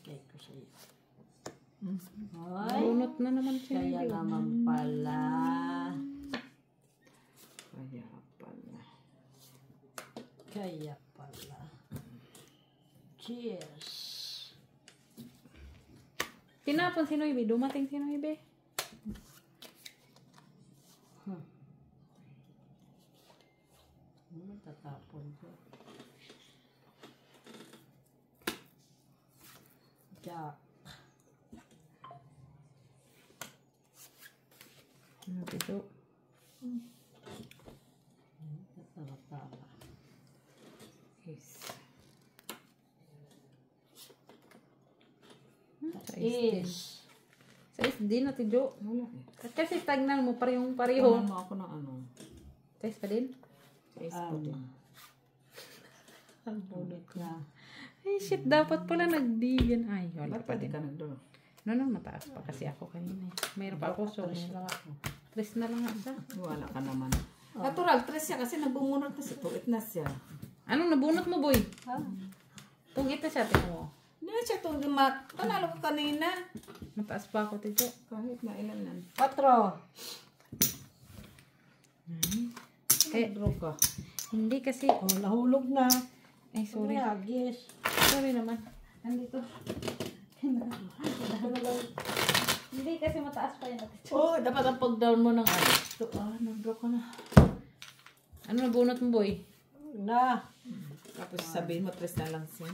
Okay ko sa'yo. Ay, Bunot na naman siya. kaya naman pala. Kaya pala. Kaya pala. Cheers. Tinapon si Noibe. Dumating si Noibe. Tatapon ko. Jack. Ano ito? Tama. Yes. Is. Sa isdi na tidyo. Wala eh. Kasi tagnan mo parehong pareho. Kunan mo ako ng ano. Taste pa din? Taste ko din. Ang bunit na. Ay shit, dapat pala nagdigan. Ay, wala Ba't pa pwede din. ka nagdolo? No, mataas pa kasi ako kanina eh. Mayroon pa ako so. Tres na lang isa. Wala ka naman. Natural, tres siya kasi nabungunod kasi tulit na siya. Anong nabunot mo, boy? Ha? Tungit na siya, tingnan mo. Hindi na siya itong lumat. Panalo ko kanina. Mataas pa ako, tidyo. Kahit na ilan lang. 4. Eh, Draw ka. hindi kasi. Oh, nahulog na. Ay, sorry. Hagis. Sorry naman. Nandito. Hindi kasi mataas pa yun. Oh, dapat ang pag-down mo ng ano. Ito, nag-draw ka na. Ano nabunot mo, boy? Na. Tapos sabihin mo, tres na lang siya.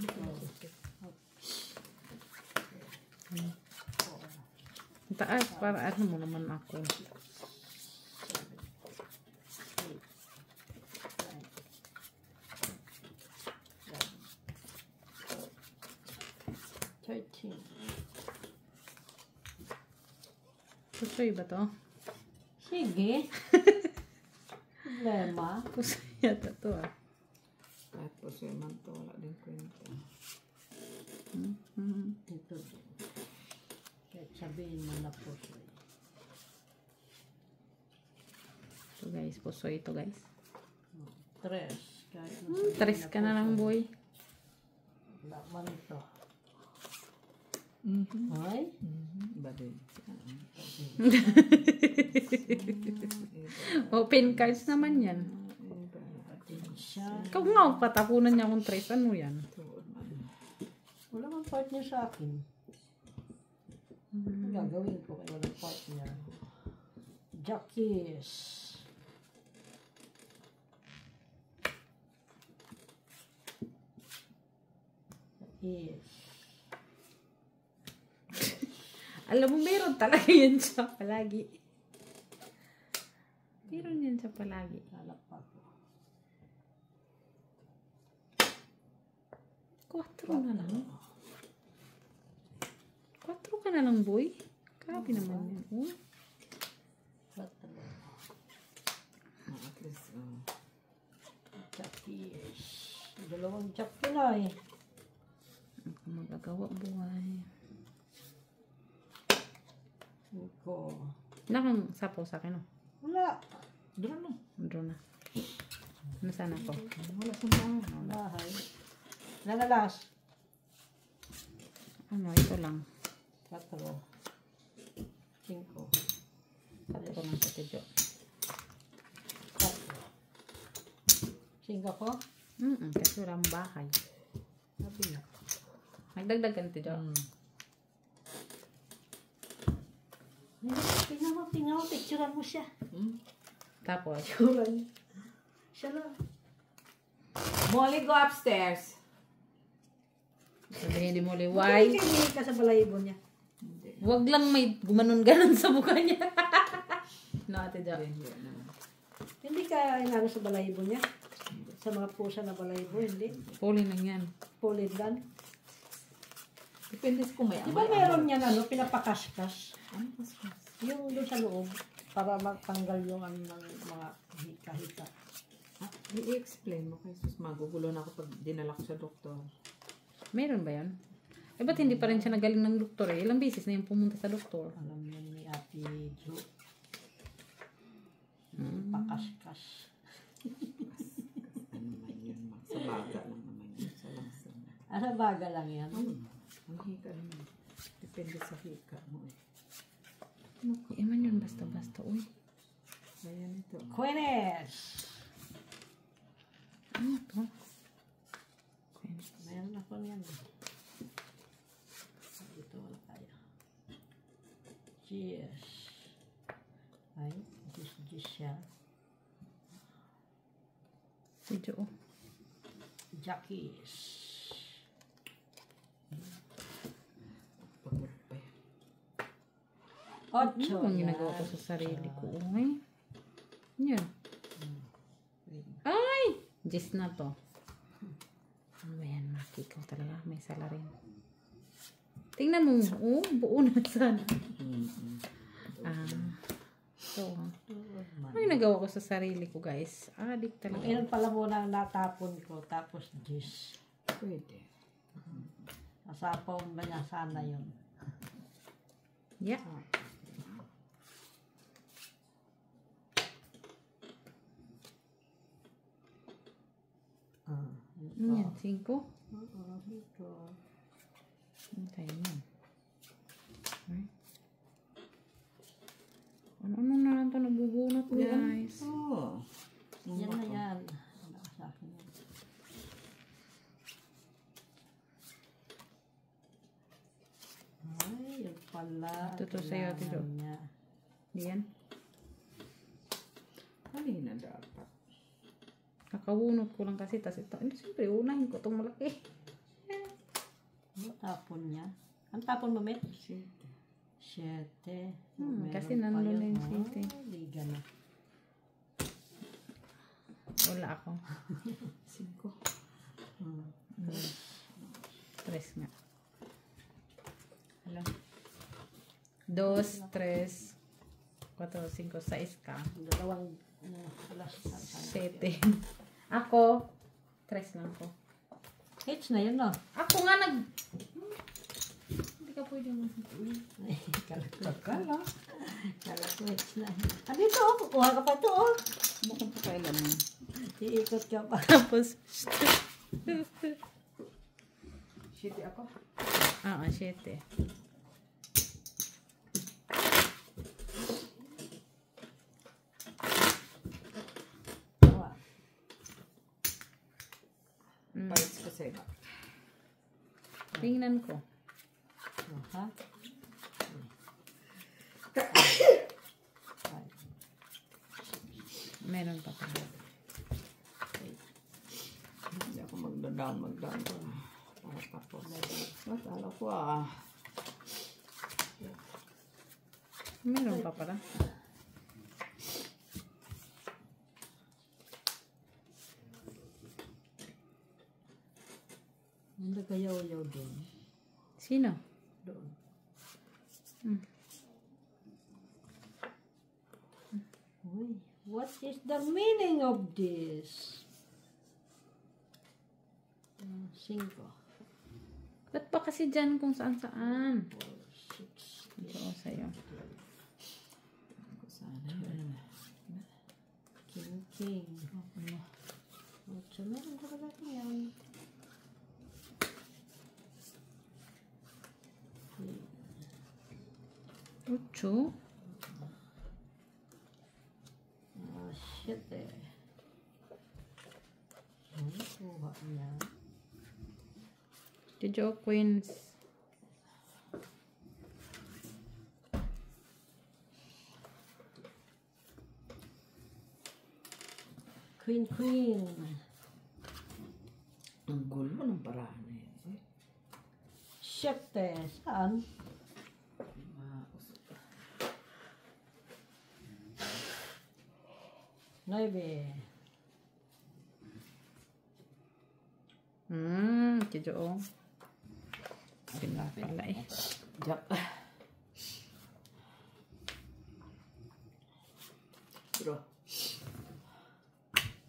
Taas, para ano mo naman ako. Pusoy ba to? Sige. Problema. Pusoy yata to ah. Kahit po siya man to, wala din kwenta. Ito din. Kahit sabihin mo na po siya. Ito guys, pusoy ito guys. 3. Kahit na sabihin Tres ka na lang, boy. wala man ito. Ay? Iba din. Open cards naman yan. Siya. Ikaw nga, patapunan niya akong tres. Ano yan? Wala mang part niya sa akin. Ano gagawin ko kaya walang part niya? Jackies. Is. Alam mo, meron talaga yan siya palagi. Meron yan siya palagi. Lalakpak ko. 4 na lang. 4 ka na lang, boy. Grabe naman yan. Oh. Patro. At least, Jackies. 2 Jackie na eh. Ako magagawa buhay. Ko. Nakang sapo sa akin, oh. Wala. doon na. Andro na. Nasaan ako? Wala sa mga. Bahay. Nanalas. Ano, ito lang. 4. 5. 4 lang sa tidyo. 4. 5 ko? Kasi wala ang bahay. Sabi na. Nagdagdag ka na tidyo. Tingnan mo, picturean mo siya. Tapos, Siya lang. Molly, go upstairs. sabihin ni Molly, Why? why? Hindi ka sa balayibo niya. Wag lang may gumanon-ganon sa mukha niya. No, ate Jo. Hindi ka inano sa balayibo niya. Sa mga pusa na balayibo, hindi. Puli lang yan. Pulid lang. Depende sa kung may Di ba meron niyan pinapakaskas? Ano paspas? Yung doon sa loob, para magtanggal yung ano ng mga hika-hika. I-explain mo kay sus, magugulo na ako pag dinala ko sa doktor. Meron ba yan? Eh, ba't hindi pa rin siya nagaling ng doktor eh? Ilang beses na yung pumunta sa doktor. Alam yun ni Ate Jo. Pakaskas. Ano naman yun, ma? Sa baga lang naman yun. Sa lasa. Asa baga lang yan. Ang hika naman. Depende sa hika mo eh. Naku, iman yun basta-basta. Uy, Ayan ito. Quenes! ano to? Mayroon ako niyan. Dito wala tayo. Cheers. Ay, jis siya. Tidyo, oh. Jackies. Pagulpay. Ocho. Ano bang ginagawa ko sa sarili ko? Uy. Yan. Ay! Jis na to. Ano ba yan, Maki? Ikaw talaga. May sala rin. Tingnan mo. Oh, buo na sana. So, ano ginagawa ko sa sarili ko, guys? Adik talaga. Ilan pala muna ang natapon ko, tapos jis. Pwede. Nasapaw ba niya sana yun? Yeah. Ano yan? 5? Dito. Hintay mo. Okay. Ano na lang ito nagbubunot, guys? Oo. Yan na yan. Ano sa akin yan? Ay, yun pala. Ito to sa'yo, Ate Jo. Kailangan niya. Yan. Kanina dapat. Kakabunot ko lang kasi. Tapos ito. Hindi, siyempre, unahin ko itong malaki. Ano tapon niya? Ang tapon mo, Met? 7. 7. Kasi nandun na yung 7. Liga na. Wala ako. 5. 3 nga. Alam. 2, 3, 4, 5, 6 ka. Dalawang alas. 7. Ako, 3 lang ko. H na yun, no? Ako nga hindi ka pwede mo. Kala ko H na. Ah, dito, oh. Kukuha ka pa ito, oh. Bukong pa kailan mo. Iikot ka pa. Tapos, Shitty ako. 7. Tawa. Bites ko sa'yo. Tingnan ko. Oh, ha? Meron pa pala. Hindi ako magda-down ko. Tapos. Matalo ko ah. Meron pa pala. Ang nagayaw-yaw doon. Sino? Doon. Uy, what is the meaning of this? 5. Ba't pa kasi dyan kung saan-saan? 6. Ito o sa'yo. Sana yun. King. So, meron talaga yan. Ocho. Shit eh. Ano kuha niya? Jojo Queens. Queen. Ang gulo ng paraan na yan. Shit eh. Saan? Nueve. Jojo o. Pila pala eh. Jack. Bro.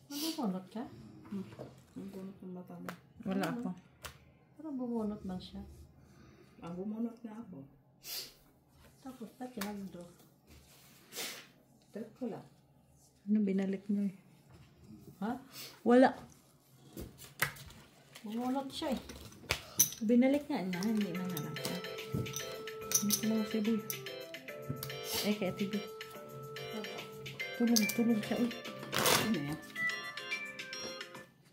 Bumunot ka? Ang bunot ng mata mo. Wala ako. Parang bumunot man siya. Ang bumunot na ako. Tapos na kinagdo. Trip ko lang. Ano binalik mo eh? Ha? Wala. Bumunot siya eh. Binalik nga na. Hindi na nalang. Hindi ko lang si Dave. Eh, kaya tibi. Tulog siya. Uy. Ano yan?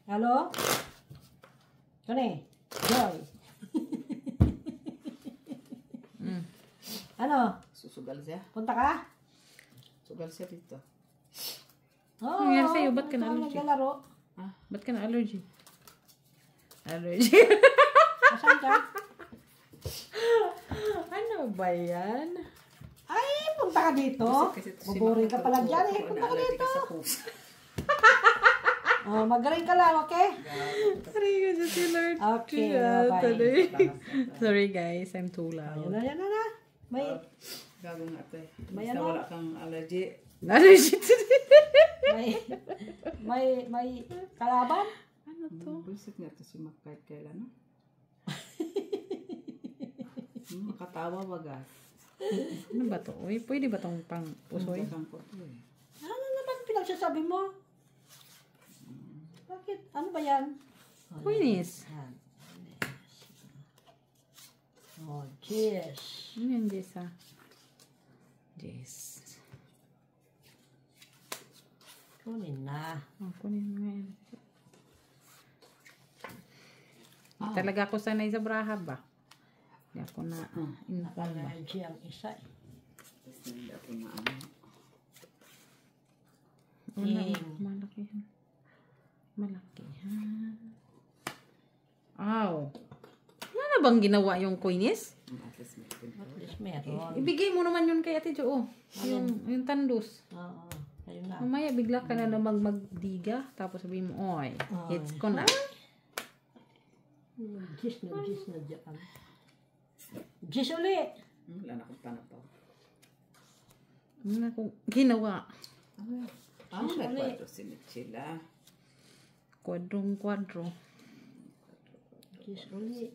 Halo? Kani? Joy? Ano? Susugal siya. Punta ka? Sugal siya dito. Oo. Nangyari sa'yo? Ba't ka ikaw na-allergy? naglalaro. Ba't ka na allergy? Allergy. Asan ka? Ano ba yan? Ay, punta ka dito. Buburing ka pala dyan eh. Punta ka dito. Sa pusa. Oh, magaling ka lang, okay? Sorry ko sa si Lord. Okay, Yeah, bye-bye. tuloy. Sorry guys, I'm too loud. Yan na. May, Gago nga ito eh. May Basta ano? wala kang allergy. Allergy today. may kalaban? Ano to? Buisit nga ito si Mac kahit kailan, no? Makatawa bagas. Ano ba to? Uy, pwede ba tong pang pusoy? Ang ko ito eh. Ano naman pinagsasabi mo? Bakit? Ano ba yan? Queenies. Oh, cheers. Ano yan, Jessa? Jess. Kunin na. Oh, kunin mo yan. Talaga ako sanay sa braha ba? Hindi ako na inform ba? Allergy ang isa eh. Tapos hindi ako na ano. Wala, malaki yan. Malaki yan. Aw. Wala na bang ginawa yung Queenies? At least may pinto. At least meron. Ibigay mo naman yun kay Ate Jo. Oh. Yung tandos. Oo. Ayun na. Mamaya bigla ka na naman magdiga. Tapos sabihin mo, oy, hits ko na. Gis na dyan. Gis ulit. Wala na akong panapaw. Ano na kung ginawa? Ang nagkwadro si Michela. Kwadrong-kwadro. Gis ulit.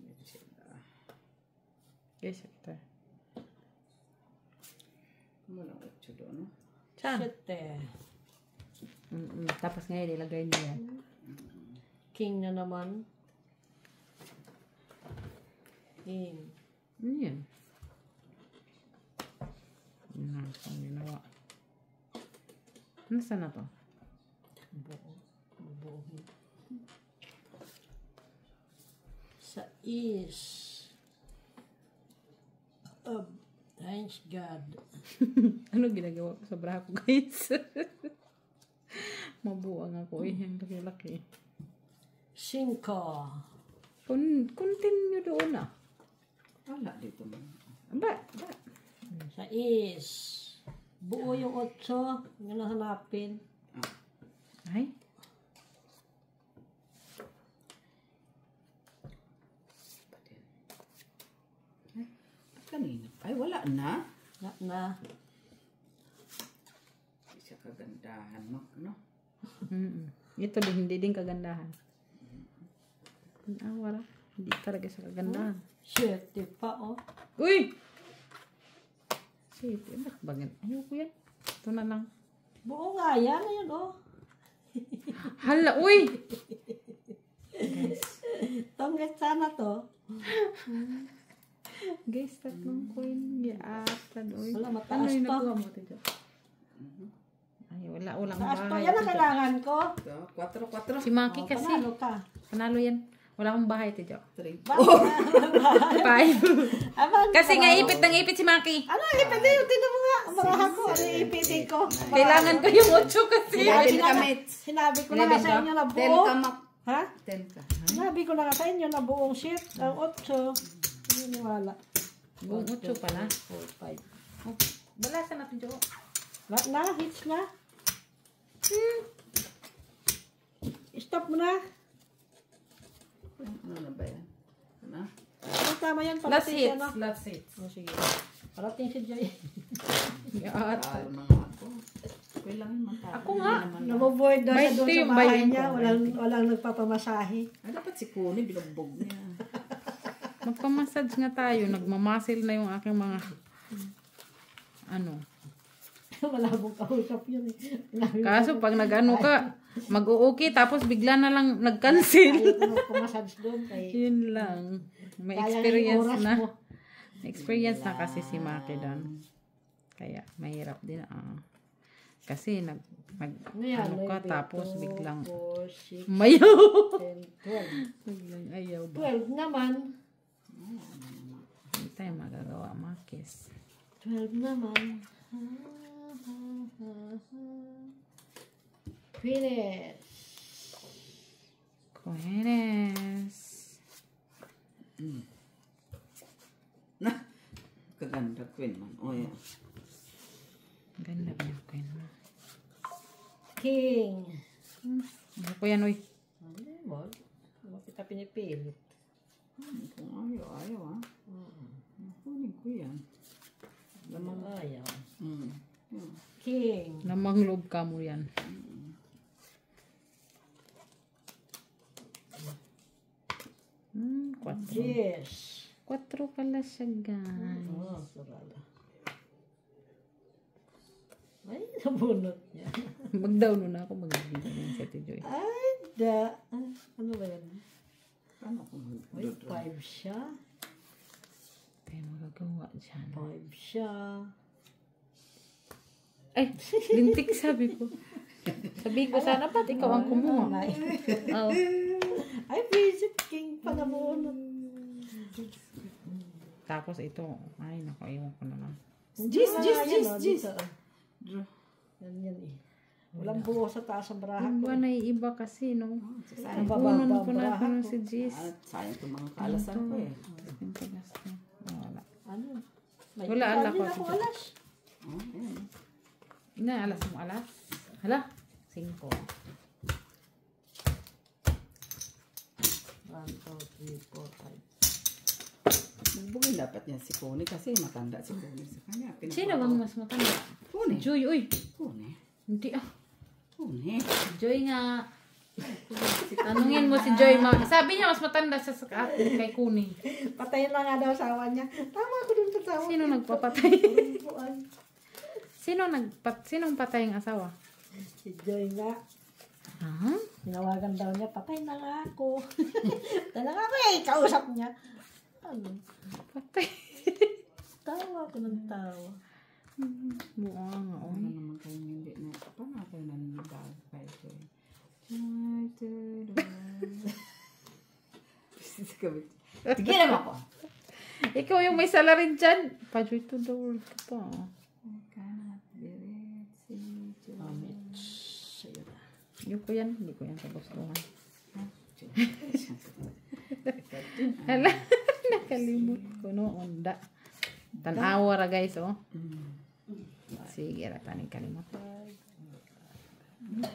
Yes, ito. Walang 8 doon, no? Saan? Sete. Tapos ngayon, ilagay niyo yan. King na naman. King. Ano yan? Ano na ang ginawa? Nasaan na to? Buo. Sa is of thanks God. Ano ginagawa ko sa braha ko, guys? Mabuang ako eh. Ang laki-laki. 5. Continue doon ah. Wala dito mo. Ba? Sa is. Buo yung 8. Yung nahanapin. Ay. Kanina. Ay, wala na. Na. Hindi siya kagandahan, no? Ito din, hindi din kagandahan. Wala. Hindi talaga sa kagandahan. Shit, di pa, oh. Uy! Shit, ba't ba ganun? Ayoko yan. Ito na lang. Buo nga yan. Ayun, oh. Hala, uy! Tongget sana to. Guys, tatlong coin. Yaatan, uy. Wala, mataas Ano yung to. nakuha mo, Tidyo? Ay, wala. Walang Taas to. bahay. Yan ang Tidyo. kailangan ko. Ito, 4. Si Maki kasi. Panalo ka. Panalo yan. Wala akong bahay, Tidyo. 3. Five. Abang, Kasi nga ipit ng ipit si Maki. ano, ipit yun. Tingnan mo nga. Marahan ko. Ano yung ipitin ko? Kailangan ko yung 8 kasi. Sinabi ko na nga sa inyo na 10 buo. ka, Mak. Ha? 10 ka. Sinabi ko na nga sa inyo na buong shit. Ang 8. Hindi wala. Buong 8 pala. 4, 5. Oh, balasan natin, Jo. Lahat na, hits na. Stop mo na. Ano na ba yan? Ano? Ay, tama yan. Last Parating siya hits. na. Last hits. Oh, sige. Parating si Joy. Yaat. Talo na nga ako. Kailangan man tayo. Ako nga. Namuboard daw siya doon 20 sa yung bahay bayan niya. ko. Walang nagpapamasahe. Ay, dapat si Kuni, binugbog niya. Magpamassage nga tayo. Nagmamasil na yung aking mga ano. Malabong kausap yun eh. Kaso pag nag-ano ka, mag-okay tapos bigla na lang nag-cancel. Ayaw ko magpamassage doon. Kay Yun lang. May sayang yung experience oras na. mo. May experience na kasi si Maki doon. Kaya mahirap din. Kasi ano ka tapos biglang 4, 6, mayaw. 10, 12. Biglang ayaw ba? 12 naman. Hindi tayo magagawa, Makis. 12 naman. Finish. Kuhenes. Na, kaganda Queen man. O yan. Ganda ba yung Queen mo? King. Ano ko yan, uy? Hindi mo. Ano kita pinipilit? Kung ayaw kunin ko yan. Lamang ayaw. Yan. King. Namang loob ka mo yan. Quatro. Yes. 4 pala siya, guys. Oh, sarala. Ay, nabunot niya. Mag-down na ako. Mag-down na sa Ate Joy. Ay, ano ba yan? Paano kung Ay, 5 siya. Tayo magagawa dyan. 5 siya. Ay, lintik sabi ko. Sabi ko sana pati ikaw ang kumuha. Oh. Ay, visit king pa nabunot. Tapos ito. Ay, naku, ewan ko na lang. Jis. Yan eh. Walang buo sa taas ang baraha Ang ko. ba naiiba kasi, no? Ang Puno na po baraha natin ko. si Jis. At sayang itong mga kaalasan ko eh. Yung tigas na. Wala. Ano? May Wala, isa ala din ko, ako tito. alas. Ayan. Ina, alas mo alas. Hala, 5. 1, 2, 3, 4, 5. Magbugin dapat niya si Kuni kasi matanda si Kuni sa kanya. Sino bang mas matanda? Kuni. Joy, uy. Kuni. Hindi ah. Kuni. Joy nga. Tanungin mo si Joy. Sabi niya mas matanda siya sa kay Kuni. Patayin na nga daw asawa niya. Tama ako dun sa asawa. Sino nagpapatay? Buwan. Sinong patay ang asawa? Si Joy nga. Ha? Tinawagan daw niya, patay na nga ako. Talaga ako eh, kausap niya. Ano? Patay. Tawa ako ng tawa. Buwa nga. Ano naman kayong hindi na. Paano kayo nanibag kayo ko eh. Tigilan mo ako. Ikaw yung may salarin dyan. Pajoy to the world ka pa. I cannot believe si Joy. Amit. Sa'yo na. Yung ko yan. Hindi ko yan kagustuhan. Hala, nakalimot ko noon da. Tanawa ra guys, oh. Sige, ra taning kalimot.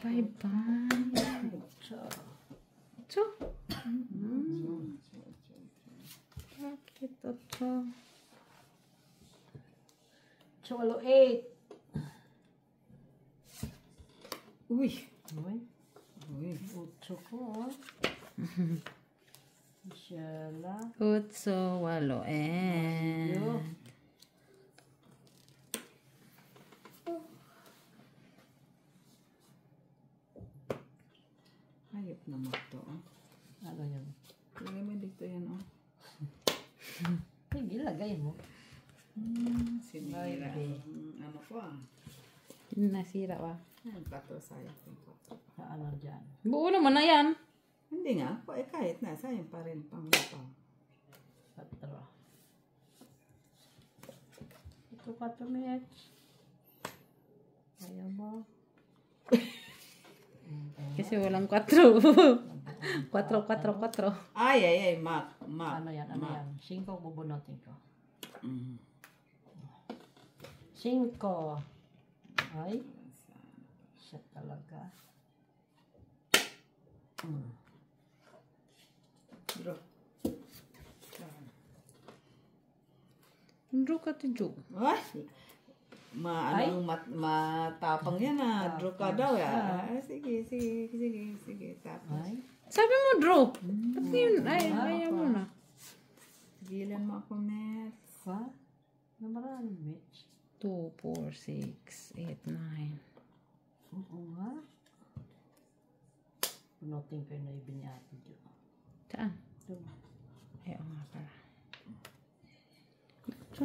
Bye-bye. Cho. Bakit ito? Cholo 8. Uy. Uy. Uy. 8 ko. Shala. Utso, walo, Yo. Hayop naman to. Ano yun? Lagay mo dito yan, oh. Sige, lagay mo. Sinira. Ano ko, ah. Nasira ba? Ang pato, sayang yung pato. Sa ano dyan. Buo naman na yan. Hindi nga, kahit na, sayang pa rin pang lupa. 4. Ito 4 minutes. Ayaw mo. Kasi walang 4. 4. Ay, Mac. Ano yan? 5 bubunutin ko. 5. Ay. Siya talaga. Bro. Draw ka to Joe. Ay, matapang yan, ah. Draw ka daw, Sige. Tapos. Ay. Sabi mo draw. Ba't yun? Ay, ayaw mo na. Gilan mo ako, Met. Ha? Na maraming Mitch. 2, 4, 6, 8, 9. Oo nga. Punutin ko yung naibin ni Ate Jo. Saan? Ito. Ayaw nga pala.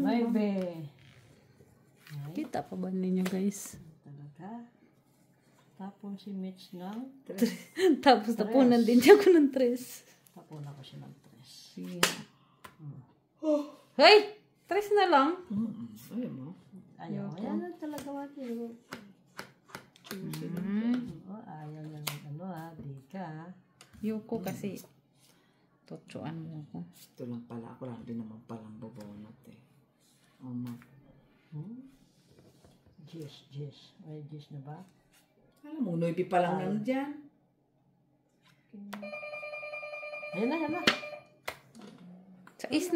Maybe. Ay, Kita pa ba ninyo guys? talaga. Tapon si Mitch ng Tapos tapunan din siya ko ng 3. tapon ako siya ng 3. Sige. Hoy! 3 na lang. Ayaw mo. Ayaw. Ayan na talaga mati. Ayaw na ng ano di ka. Yuko kasi. Tutsuan mo ako. Ito lang pala. Ako lang din naman palang bubunot, eh. Oh, Mac. Jis. May jis na ba? Alam mo, noibi pa lang naman dyan. Ayan na. Sa is...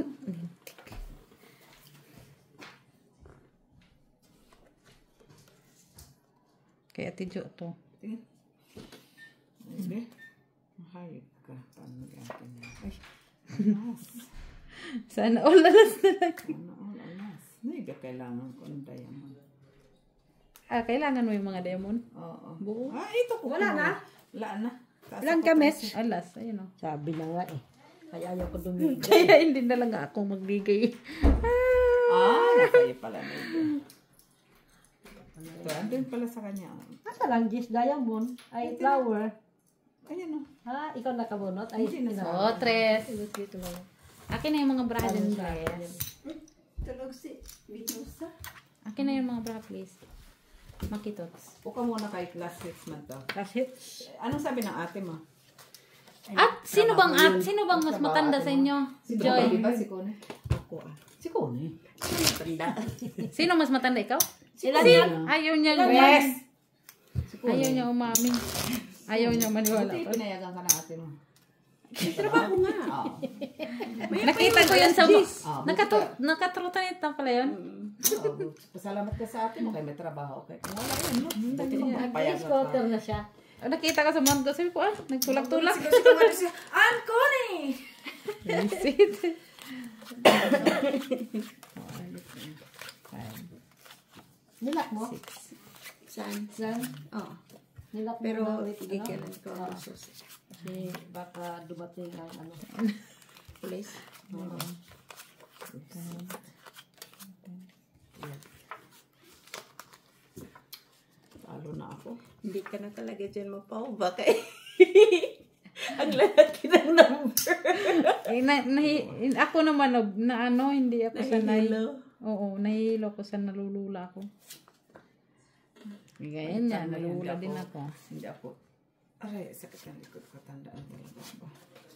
Kaya Ate Jo to. Tingin. Hindi. Mahayag ka. Paano mag-atin na? Ay, alas. Sana all alas na lang. Alas. Hindi ka kailangan ko ng diamond. Kailangan mo yung mga diamond. Oo. Buo. Ito ko. Wala na. Wala na. Ilang kames? Alas, ayun o. Sabi na nga eh. Kaya ayaw ko dumigay. Kaya hindi na lang ako magbigay. Nakayo pala na ito. Ito, andun pala sa kanya. Asa lang jis diamond? Ay flower. Ayan o. Ha? Ikaw nakabunot? Ay, Hindi na Oh, 3. Akin na yung mga bra din, please. Tulog si Vitusa. Akin na yung mga bra, please. Makitots. Uka muna kay class 6 man to. Kasi, Anong sabi ng ate mo? At sino bang mas matanda sa inyo? Si Joy. Di ba si Kone? Ako Si Kone. Sino mas matanda, ikaw? ilan Ayaw niya Yes! Ayaw niya umamin. Ayaw niya maniwala. Buti pinayagan ka ng ate mo. Trabaho nga. Oo. Nakita ko yun sa... Nakatrutan ito pala yun. Pasalamat ka sa ate mo kaya may trabaho. Kaya kung wala yun, no? Buti mo Ice payagan water ka. na siya. Nakita ko sa mga sabi ko, nagtulak-tulak. Ang Connie! Visit. Nilak mo? Saan? Oo. Nilak mo Pero na ulit, gigilan ko Oo. ang susi. Kasi baka dumating ang ano. Please. Talo na ako. Hindi ka na talaga dyan mapaw. Baka ang lalaki ng number. Ako naman, hindi ako sanay. Nahihilo. Oo, nahihilo ko sa nalulula ko. Ganyan niya, nalulula din ako. Hindi ako. Aray, sakit ng likod ko. Tandaan talaga ako.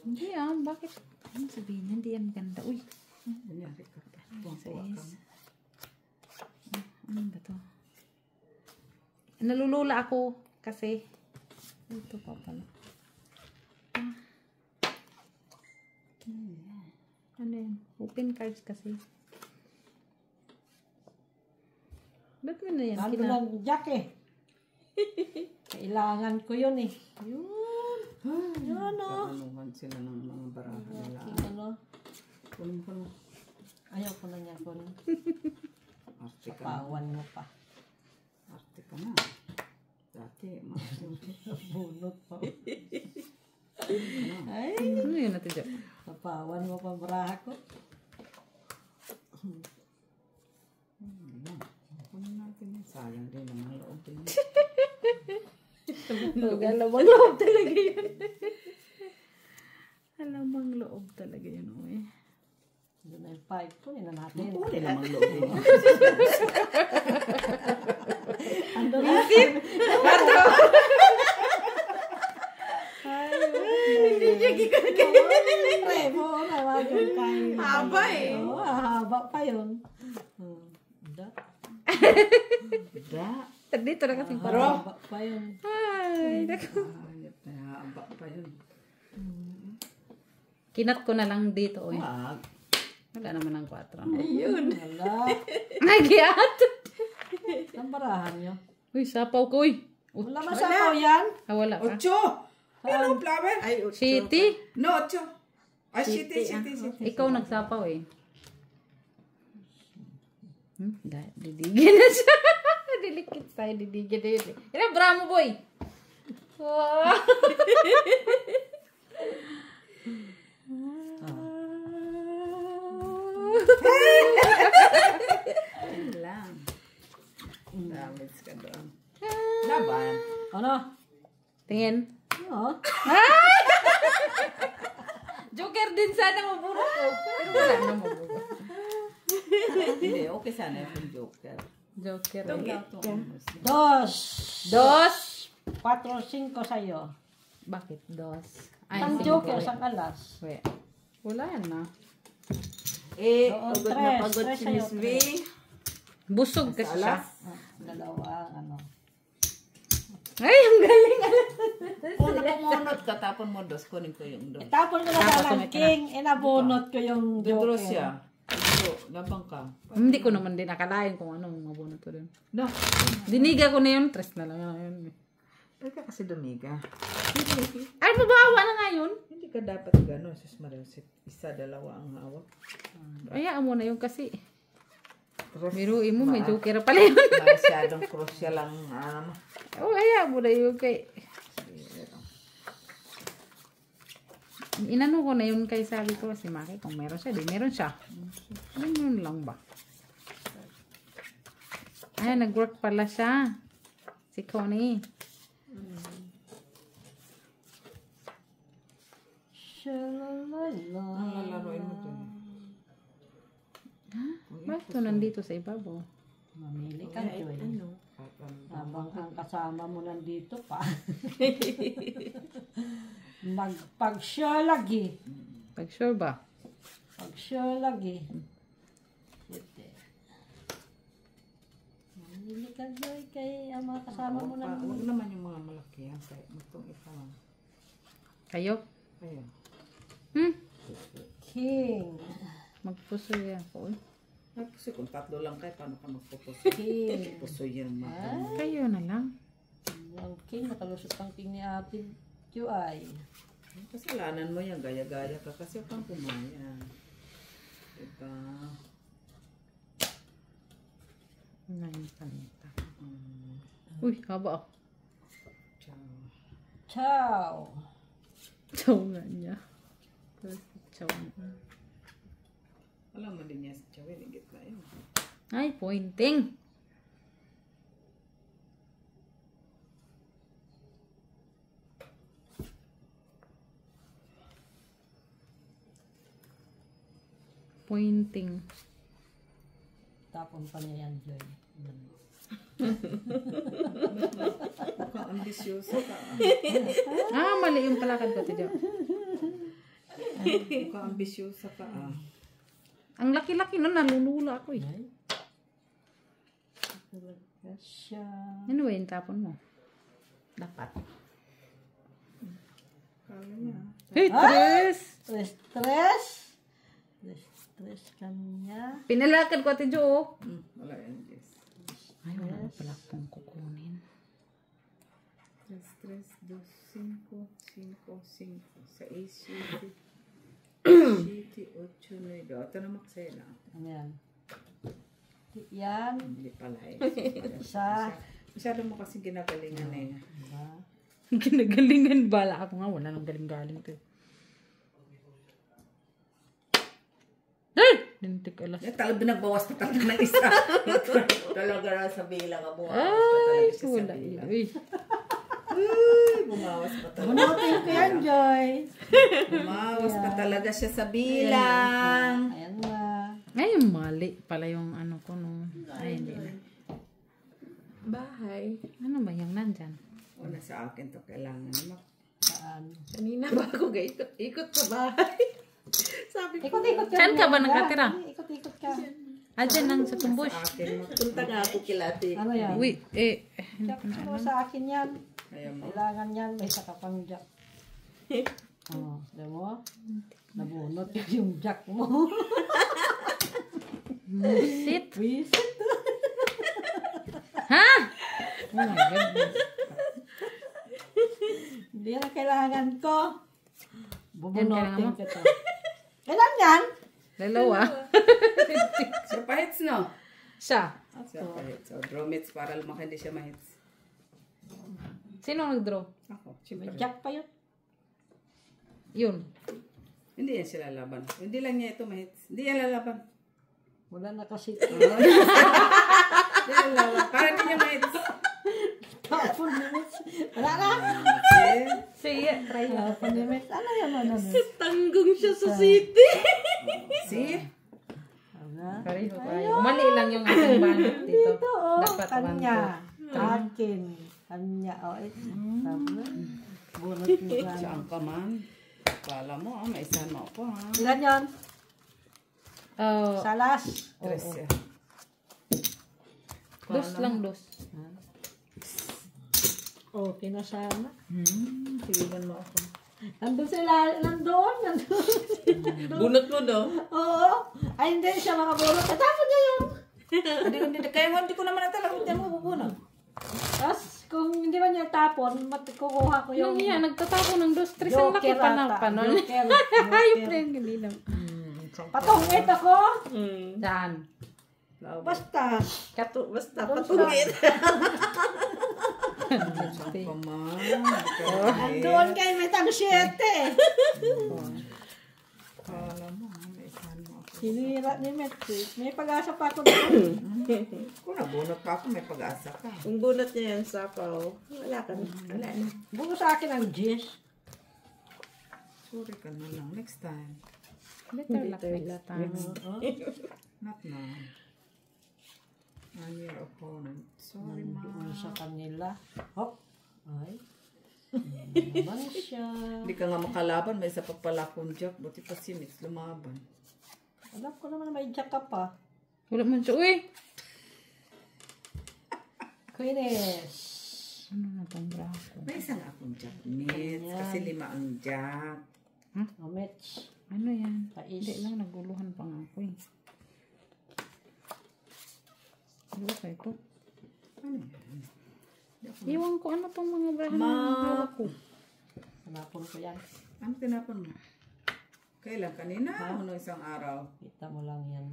Hindi bakit? Ano sabihin niya? Hindi yan maganda. Uy. Kunyari ka pa. Tuwang-tuwa ka. Ano ba to? Nalulula ako kasi ito pa pala. Ano yan? Open cards kasi. Ba't mo na yan? Ano lang, Jack eh. Kailangan ko yun eh. Kakanuhan sila ng mga baraha nila. Ano? Kunin ko na. Ayaw ko na niya kunin. Arte ka na. Pawan mo pa. Arte ka na. Dati, Bunot pa. Ano yun natin dyan? Papawan mo pa baraha ko. kunin natin yan. Sayang din naman loob din. Alamang loob talaga yun. Alamang loob talaga yun. Uy. Doon na yung 5 ko. Ina natin. Kunin naman loob din. Ando na. Rebo, nawagan kayo. Haba eh. Oo, haba pa yun. Da. Dito na kasi Haba pa yun. Ay, naku. Ayot na haba pa yun. Kinat ko na lang dito. Uy. Wag. Wala naman ang 4. Wala. Nagyat! Ang barahan nyo. Uy, sapaw ko. Uy. Wala masapaw yan. Wala ka. 8! Ano, flower? Ay, Shitty? No, 8. Ay, shitty. Ikaw nagsapaw eh. Didigin na siya. Dilikit tayo, didigin na yun eh. Yan, bravo boy! Wow. Ayun lang. Damage ka doon. Laban. Ano? Tingin. Oo. Joker din sana maburo ko. Pero wala na maburo. Hindi, okay sana yung Joker. Joker. Dos. 4, 5 sa'yo. Bakit? 2. Ay, Ang joker sa alas. Wait. Wala yan na. Eh, Oo, pagod na tres. pagod Tres si sa'yo, Miss V. Busog kasi siya. Dalawa, ano. Ay, ang galing. Kung nakamunot ka, tapon mo dos, kunin ko yung dos. Tapon ko na Tapos sa sumit na. king, inabunot ko yung Dibro joker. siya. Dibro, labang ka. Hindi ko naman din nakalain kung anong mabunot ko dun. No. Diniga ko na yun. 3 na lang yun. Ba't ka kasi dumiga? Ay, mabawa na nga yun. Hindi ka dapat gano'n. Sus Maria, isa, dalawa ang hawak. Ayaan mo na yun kasi. Biruin mo, may joker pala yun. Masyadong crucial lang. Oh, hayaan mo na yun kay... Inano ko na yun kay sabi ko si Maki kung meron siya, di meron siya. Ganyan lang ba? Ay, nag-work pala siya. Si Connie. Lalaroin mo dyan. Bakit ito nandito sa ibabaw? Mamili ka, Joy. Habang ang kasama mo nandito pa. Pag-sure lagi. Pag sure ba? Pag-sure lagi. Siyete. Mamili ka, Joy, kay ang mga kasama mo nandito. Huwag naman yung mga malaki. Kaya itong isa lang. Kayo? Ayun. King. Magpuso yan po. Kasi kung 3 lang kayo, paano ka magpupuso? King. Puso yan mata. Kayo na lang. Ang king, nakalusot ang king ni Ate Joy. Kasalanan mo yan, gaya-gaya ka kasi kang kumaya. Diba? Nanipanta. Uy, haba. Ciao. Ciao. Chow nga niya. Chow nga. Alam mo din niya si Chow, higit na yun. Ay, pointing. Pointing. Tapon pa niya yan, Joy. Mukhang ambisyoso ka. Ah, mali yung palakad ko, Tidyo. Mukhang ambisyosa ka ah. Ang laki-laki nun, nalulula ako eh. Ay. Talaga siya. Ano ba yung tapon mo? Dapat. Kala niya. Hey, Tres! Stress kanya. Pinalakad ko, Ate Jo. Wala yan, yes. Ay, wala na pala akong kukunin. 3, 2, 5, 5, 6, 7, 8, 9. Ito na maksela. Ano yan? Yan. Hindi pala eh. Isa. Masyado mo kasi ginagalingan eh. Diba? Ginagalingan. Bala ako nga, wala nang galing-galing to. Ay! Dintik alas. Talaga binagbawas pa talaga ng isa. Talaga na sa bilang ka bumawas pa Ay, talaga siya sa wala. bilang. Uy. Bumawas pa talaga. Bunutin ko yan, Joy. Bumawas pa talaga siya sa bilang. Ayan na. Ay, mali pala yung ano ko nung... Ay, hindi na. Bahay. Ano ba yung nandyan? O, nasa akin to kailangan mo. Saan? Kanina ba ako ikot sa bahay? Sabi ko, Ikot-ikot ka. Saan ka ba nakatira? Ikot-ikot ka. Ah, dyan lang sa tumbush. Sa akin mo. punta nga ako kilati. Ano yan? Uy, hindi ko na Ano alam. sa akin yan? Kaya mo. Kailangan yan. May sakapang jack. Oh, alam mo? Nabunot yung jack mo. Musit. Wisit. Ha? Oh my goodness. Hindi yan ang kailangan ko. Yan kailangan mo? Bubunutin ko to. Kailan yan? Dalawa. Siya pa hits, no? Siya. Siya pa hits. O, draw hits para lumaki hindi siya ma-hits. Sino nag-draw? Ako, May siyempre. jack pa yun. Yun. Hindi yan sila laban. Hindi lang niya ito ma-hits. Hindi yan lalaban. Wala na kasi. Hindi yan lalaban. Para hindi niya ma-hits. Tapon minutes. Wala na. Okay. Sige, try mo. Tapon minutes. Ano yan? Ano na? Tanggong siya sa city. See? Ano? Pareho tayo. Mali lang yung ating bandit dito. Ito, oh. Dapat Kanya. Akin. Kanya. Oh, sabi. Bunot mo lang. Saan ka man? Kala mo, may isa mo ako, ha? Ilan yan? Oh, Salas. Tres, eh. dos lang, dos. Okay na sana. Sigilan mo ako. Nandun sila. Nandun. Bunot mo daw. Oo. Ay, hindi siya makabunot. Katapon niya yun. Kaya hindi ko naman talaga hindi mo bubunot. Tapos, kung hindi man niya tapon, kukuha ko yung Yung yan, nagtatapo ng dos, tres. Ang laki pa na panon. Ayop na yung galilang. Patungit ako. Saan? Basta. Basta patungit. Doon kayo may tang 7. Kala mo, may isa mo ako. Sinira ni Metri. May pag-asa pa ako doon. Kung nabunot ka ako, may pag-asa ka. Kung bunot niya yan sapaw, wala ka na. Wala na. Buko sa akin ang G's. Sorry ka na lang. Next time. Better luck next time. Not now. I'm your opponent. Sorry, Doon ma. sa kanila. Hop. Ay. Naman siya. Hindi ka nga makalaban. May isa pa pala akong jack. Buti pa si Mitz lumaban. Alam ko naman may jack ka pa. Wala man siya. Uy! Queeness. Ano na itong braso? May isa nga akong jack, Mitz. Kasi 5 ang jack. Omets. Ano yan? Pais. Hindi lang, naguluhan pa nga ako eh. Ano ba ito? Ano yan? Iwan ko ano tong mga brahan na hawak ko. Hanapon ko yan. Ano tinapon mo? Kailan? Kanina? Ano isang araw? Kita mo lang yan.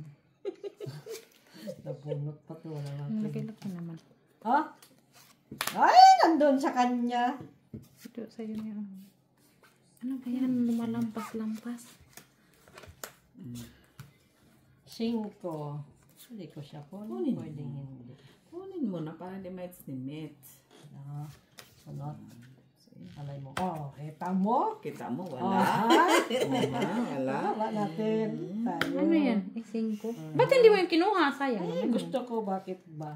Nabunot pa to. Wala Ang natin. laki-laki naman. Ha? Ay, nandun sa kanya. Ito sa'yo niya. Ano ba yan? Lumalampas-lampas. 5. Hindi ko siya po. Kunin mo. Pwedeng hindi. Kunin mo na para di Mitz ni Mitz. Sunod. Alay mo. Oh, kita mo? Kita mo, Oh, wala. ha? Wala. Wala natin. Tayo. Ano yan? Eh, 5. Ba't hindi mo yung kinuha? Sayang Ay, naman. gusto ko. Bakit ba?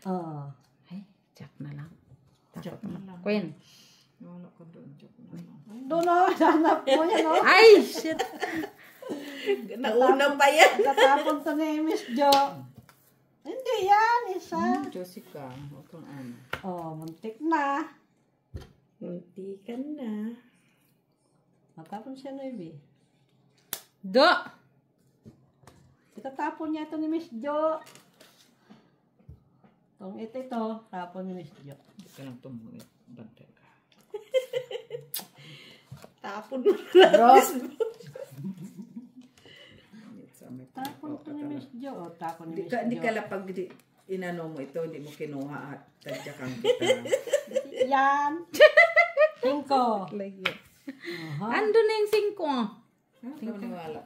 Oh. Ay, jack na lang. Jack Takot na naman. Queen. Wala ka doon. Doon o, hanap mo yan o. Ay, shit. Nauna pa yan. Tatapon to ni Miss Jo. Hindi yan, isa. Jessica, huwag kang ano. Oh, muntik na. Munti ka na. Matapon siya, Noybe. Do. Itatapon niya ito ni Miss Jo. Itong ito, tapon ni Miss Jo. Hindi ka lang tumulit. Bantay ka. Tapon mo Bro, Sa may tapon to ni Miss Jo. Oh, tapon ni Hindi Miss ka, hindi Jo. ka lapag inano mo ito, hindi mo kinuha at tadyakan kita. Yan. 5. Lagi. Aha. Ando na yung 5. Hindi ko niwala.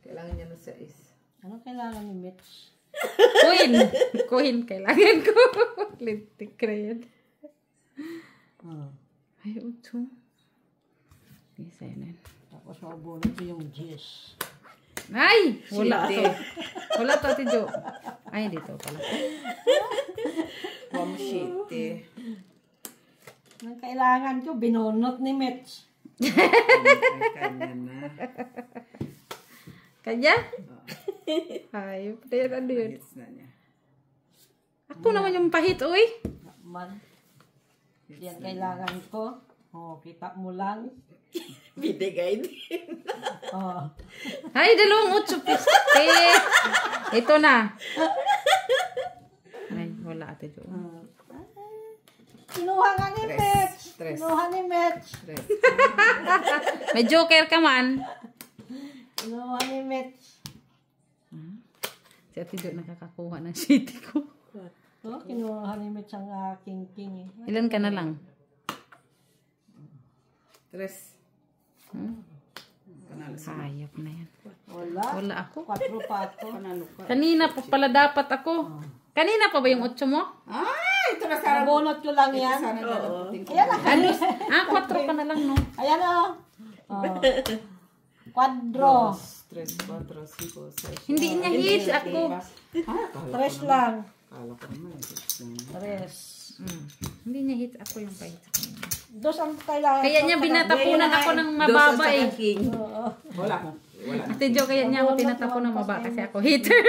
Kailangan niya na 6. Ano kailangan ni Mitch? Coin. Coin kailangan ko. Lintik red. Oh. Ay, 8. Isa yan. Tapos mabunod ko yung G's. Ay! Wala to. Wala to, Tijo. Ay, dito pala. Home sheet eh. Ang kailangan ko, binunot ni Mitch. Ay, kanya na. Kanya? Ay, pati ano yun. Hits na niya. Ako naman yung pahit, uy. Man. Yan kailangan ko. Oh, kita mo lang. Binigay din. Oh. Ay, 2 piste. Ito na. Ay, wala ate Jo. Kinuha nga ni Mitch. Tres. Kinuha ni Mitch. 3. May joker ka man. Kinuha ni Mitch. Si ate Jo nakakakuha ng city ko. Oh, kinuha ni Mitch ang aking king. Ilan ka na lang? 3. Panalo sa Hayop na yan. Wala. Wala ako. 4 pa ako. panalo ka. Kanina pa pala dapat ako. Kanina pa ba yung 8 mo? Ay, ito na sana. Nabunot ko lang yan. Sana dadaputin ko. Ayan na. Ano? 4 ka na lang, no? Ayan o. Oh. Quadro. 3, 4, 5, 6. Hindi niya hits ako. Tres lang. Kala ko naman. Tres. Hindi niya hits ako yung pahit sa kanya. Dos ang kailangan. Kaya niya binatapunan ako ng mababa eh. King. Oo. Wala ko. Wala. Ate Jo, kaya niya ako tinatapon ng mababa kasi ako hitter.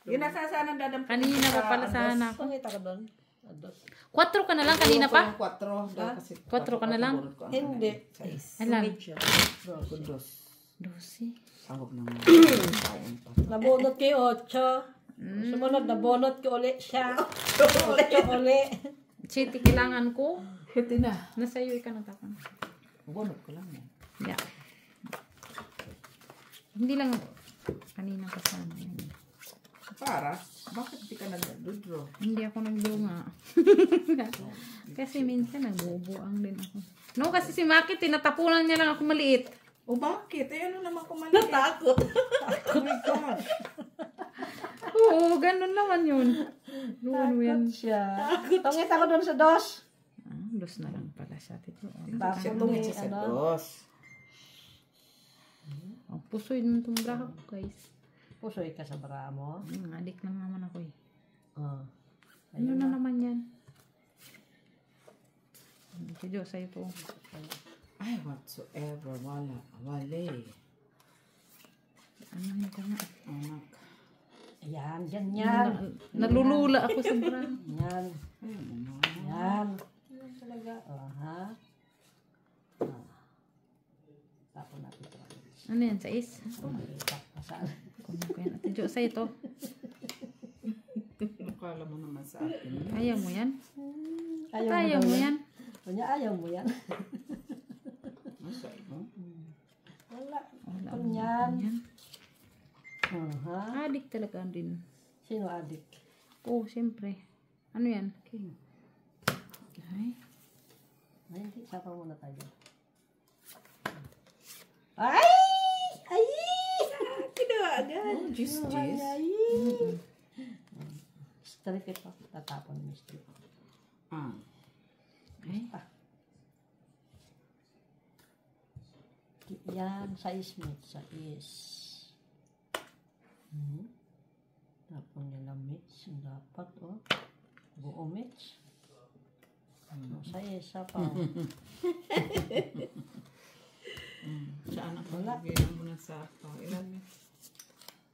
Yun na sana dadaputin. Kanina pa pala sana ako. Pangita ka doon. Dos. 4 ka na lang kanina pa? 4. 4 ka na lang? Hindi. Alam. Kudos. 12. Sahog naman. Nabunot ko yung 8. Sumunod, nabunot ko ulit siya. 8 ulit. City kailangan ko. Hiti na. Nasa iyo ka natapon. Bunot ko lang yan. Yeah. Hindi lang kanina pa sana yun. Para? Bakit di ka nag-draw? Hindi ako naglunga. Kasi minsan nagbubuang din ako. No, kasi si Maki, tinatapunan niya lang ako maliit. O bakit? Eh ano naman kung maliit? Natakot. Oh my gosh. Oo, ganun naman yun. Ano yan? Takot siya. Tungit ako doon sa dos. Dos na lang pala siya. Tito. Tapos Siya ni, tungit siya sa ano, 2. Ang pusoy ng tumbraha ko, guys. pusoy ka sa bra mo. Adik lang naman ako eh. Oh. Ano na naman yan? Si Diyos sa'yo po. Ay, whatsoever. Wala. Wale. Ano yun ko nga? Anak. Ayan, yan, yan. Nalulula ako sa bra. Yan. Yan. Yan talaga. Oh, ha? Oh. Tapon natin ito. Ano yan? Sa is? Makita pa saan. Kung ko yan. Ate Diyos sa'yo to. Akala mo naman sa akin. Ayaw mo yan? Ayaw Ayaw mo yan? Kunya, ayaw mo yan. Masa mo? Wala. Wala Ano mo yan? yan. Ha? Adik talaga din. Sino adik? Oo, siyempre. Ano yan? King. Ay. Ay, hindi. Sapa muna tayo. Ay! Ay! Kinuha agad. Oh, jeez. Ay! Strip ito. Tatapon mo strip. Ah. Ay. Yan, size mate. Size. Tapon nila mates. Dapat, oh. Buo mates. Sa isa pa. Saan ako? Wala. Bigyan mo na sa ako. Ilan?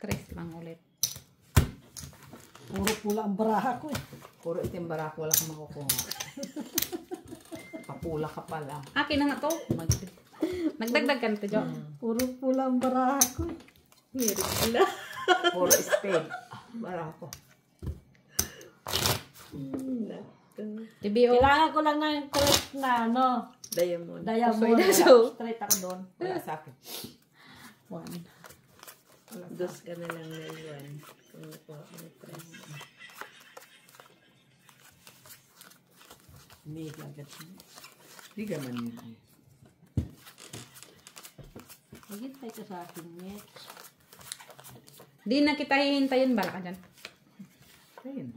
3 lang ulit. Puro pula ang baraha ko eh. Puro itim barako, wala kang makukuha. Papula ka pala. Akin na nga to. Nagdagdag ka na to, Jo. Puro pula ang baraha ko eh. Wala. Puro spade. Barako. TBO. Kailangan ko lang ng correct na ano. Diamond. Diamond. So, Straight ako doon. Wala sa akin. 1. Dos ka na lang na iwan. Kung nakuha mo press. Hindi agad siya. Di ka man yun. Maghintay ka sa akin, Mitch. Di na kita hihintayin. Bala ka dyan. Ayun.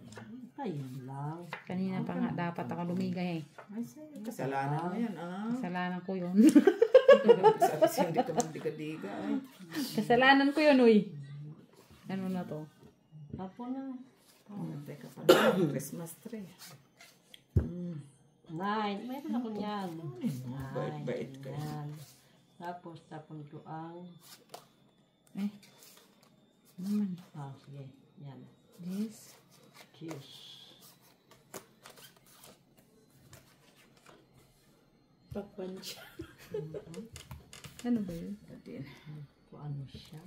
Ayun lang. Kanina pa nga dapat ako lumigay eh. Ay, sa'yo. Kasalanan mo yan, ah. Kasalanan ko yun. Sabi siya, hindi ka magdiga-diga, ay. Kasalanan ko yun, uy. Ano na to? Apo na. Teka pala, Christmas tree. Nine. Mayroon ako niyan. Bait-bait ka. Yan. Tapos, tapon ko ang... Eh. Naman. sige. Yan. This. Cheers. Pakwan siya. Ano ba yun? Kung ano siya.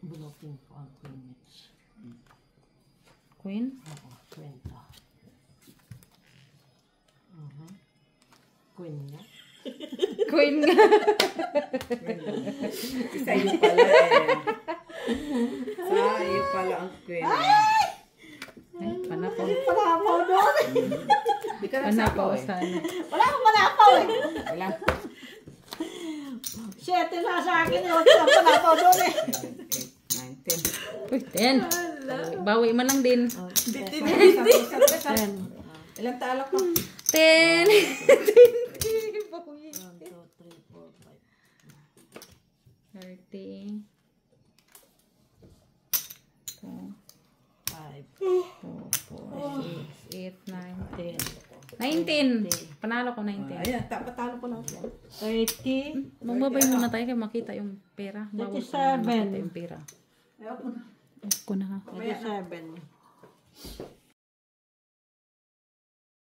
Bunutin ko ang Queen Mitch. Queen? Oo, Queen to. Queen nga. Queen nga. Sa iyo pala eh. Sa iyo pala ang queen. Eh, panapaw. Panapaw doon! Di ka Panapaw nagsapaw eh. sana. Wala akong panapaw eh! Ilan? 7 na sa akin eh. Wala akong panapaw doon eh. 8, 9, 10. Uy, 10. Bawi man lang din. 10. Ilang talo ko? 10. 1, 2, 3, 4, 5. 30. 2, 5. 4, 6, 8, 9, 10. 19. Panalo ko 19. Ayan, patalo ko lang siya. 30. Magbabay muna tayo kaya makita yung pera. Bawal ko na makita yung pera. Ayaw ko na. Ko na nga. 37.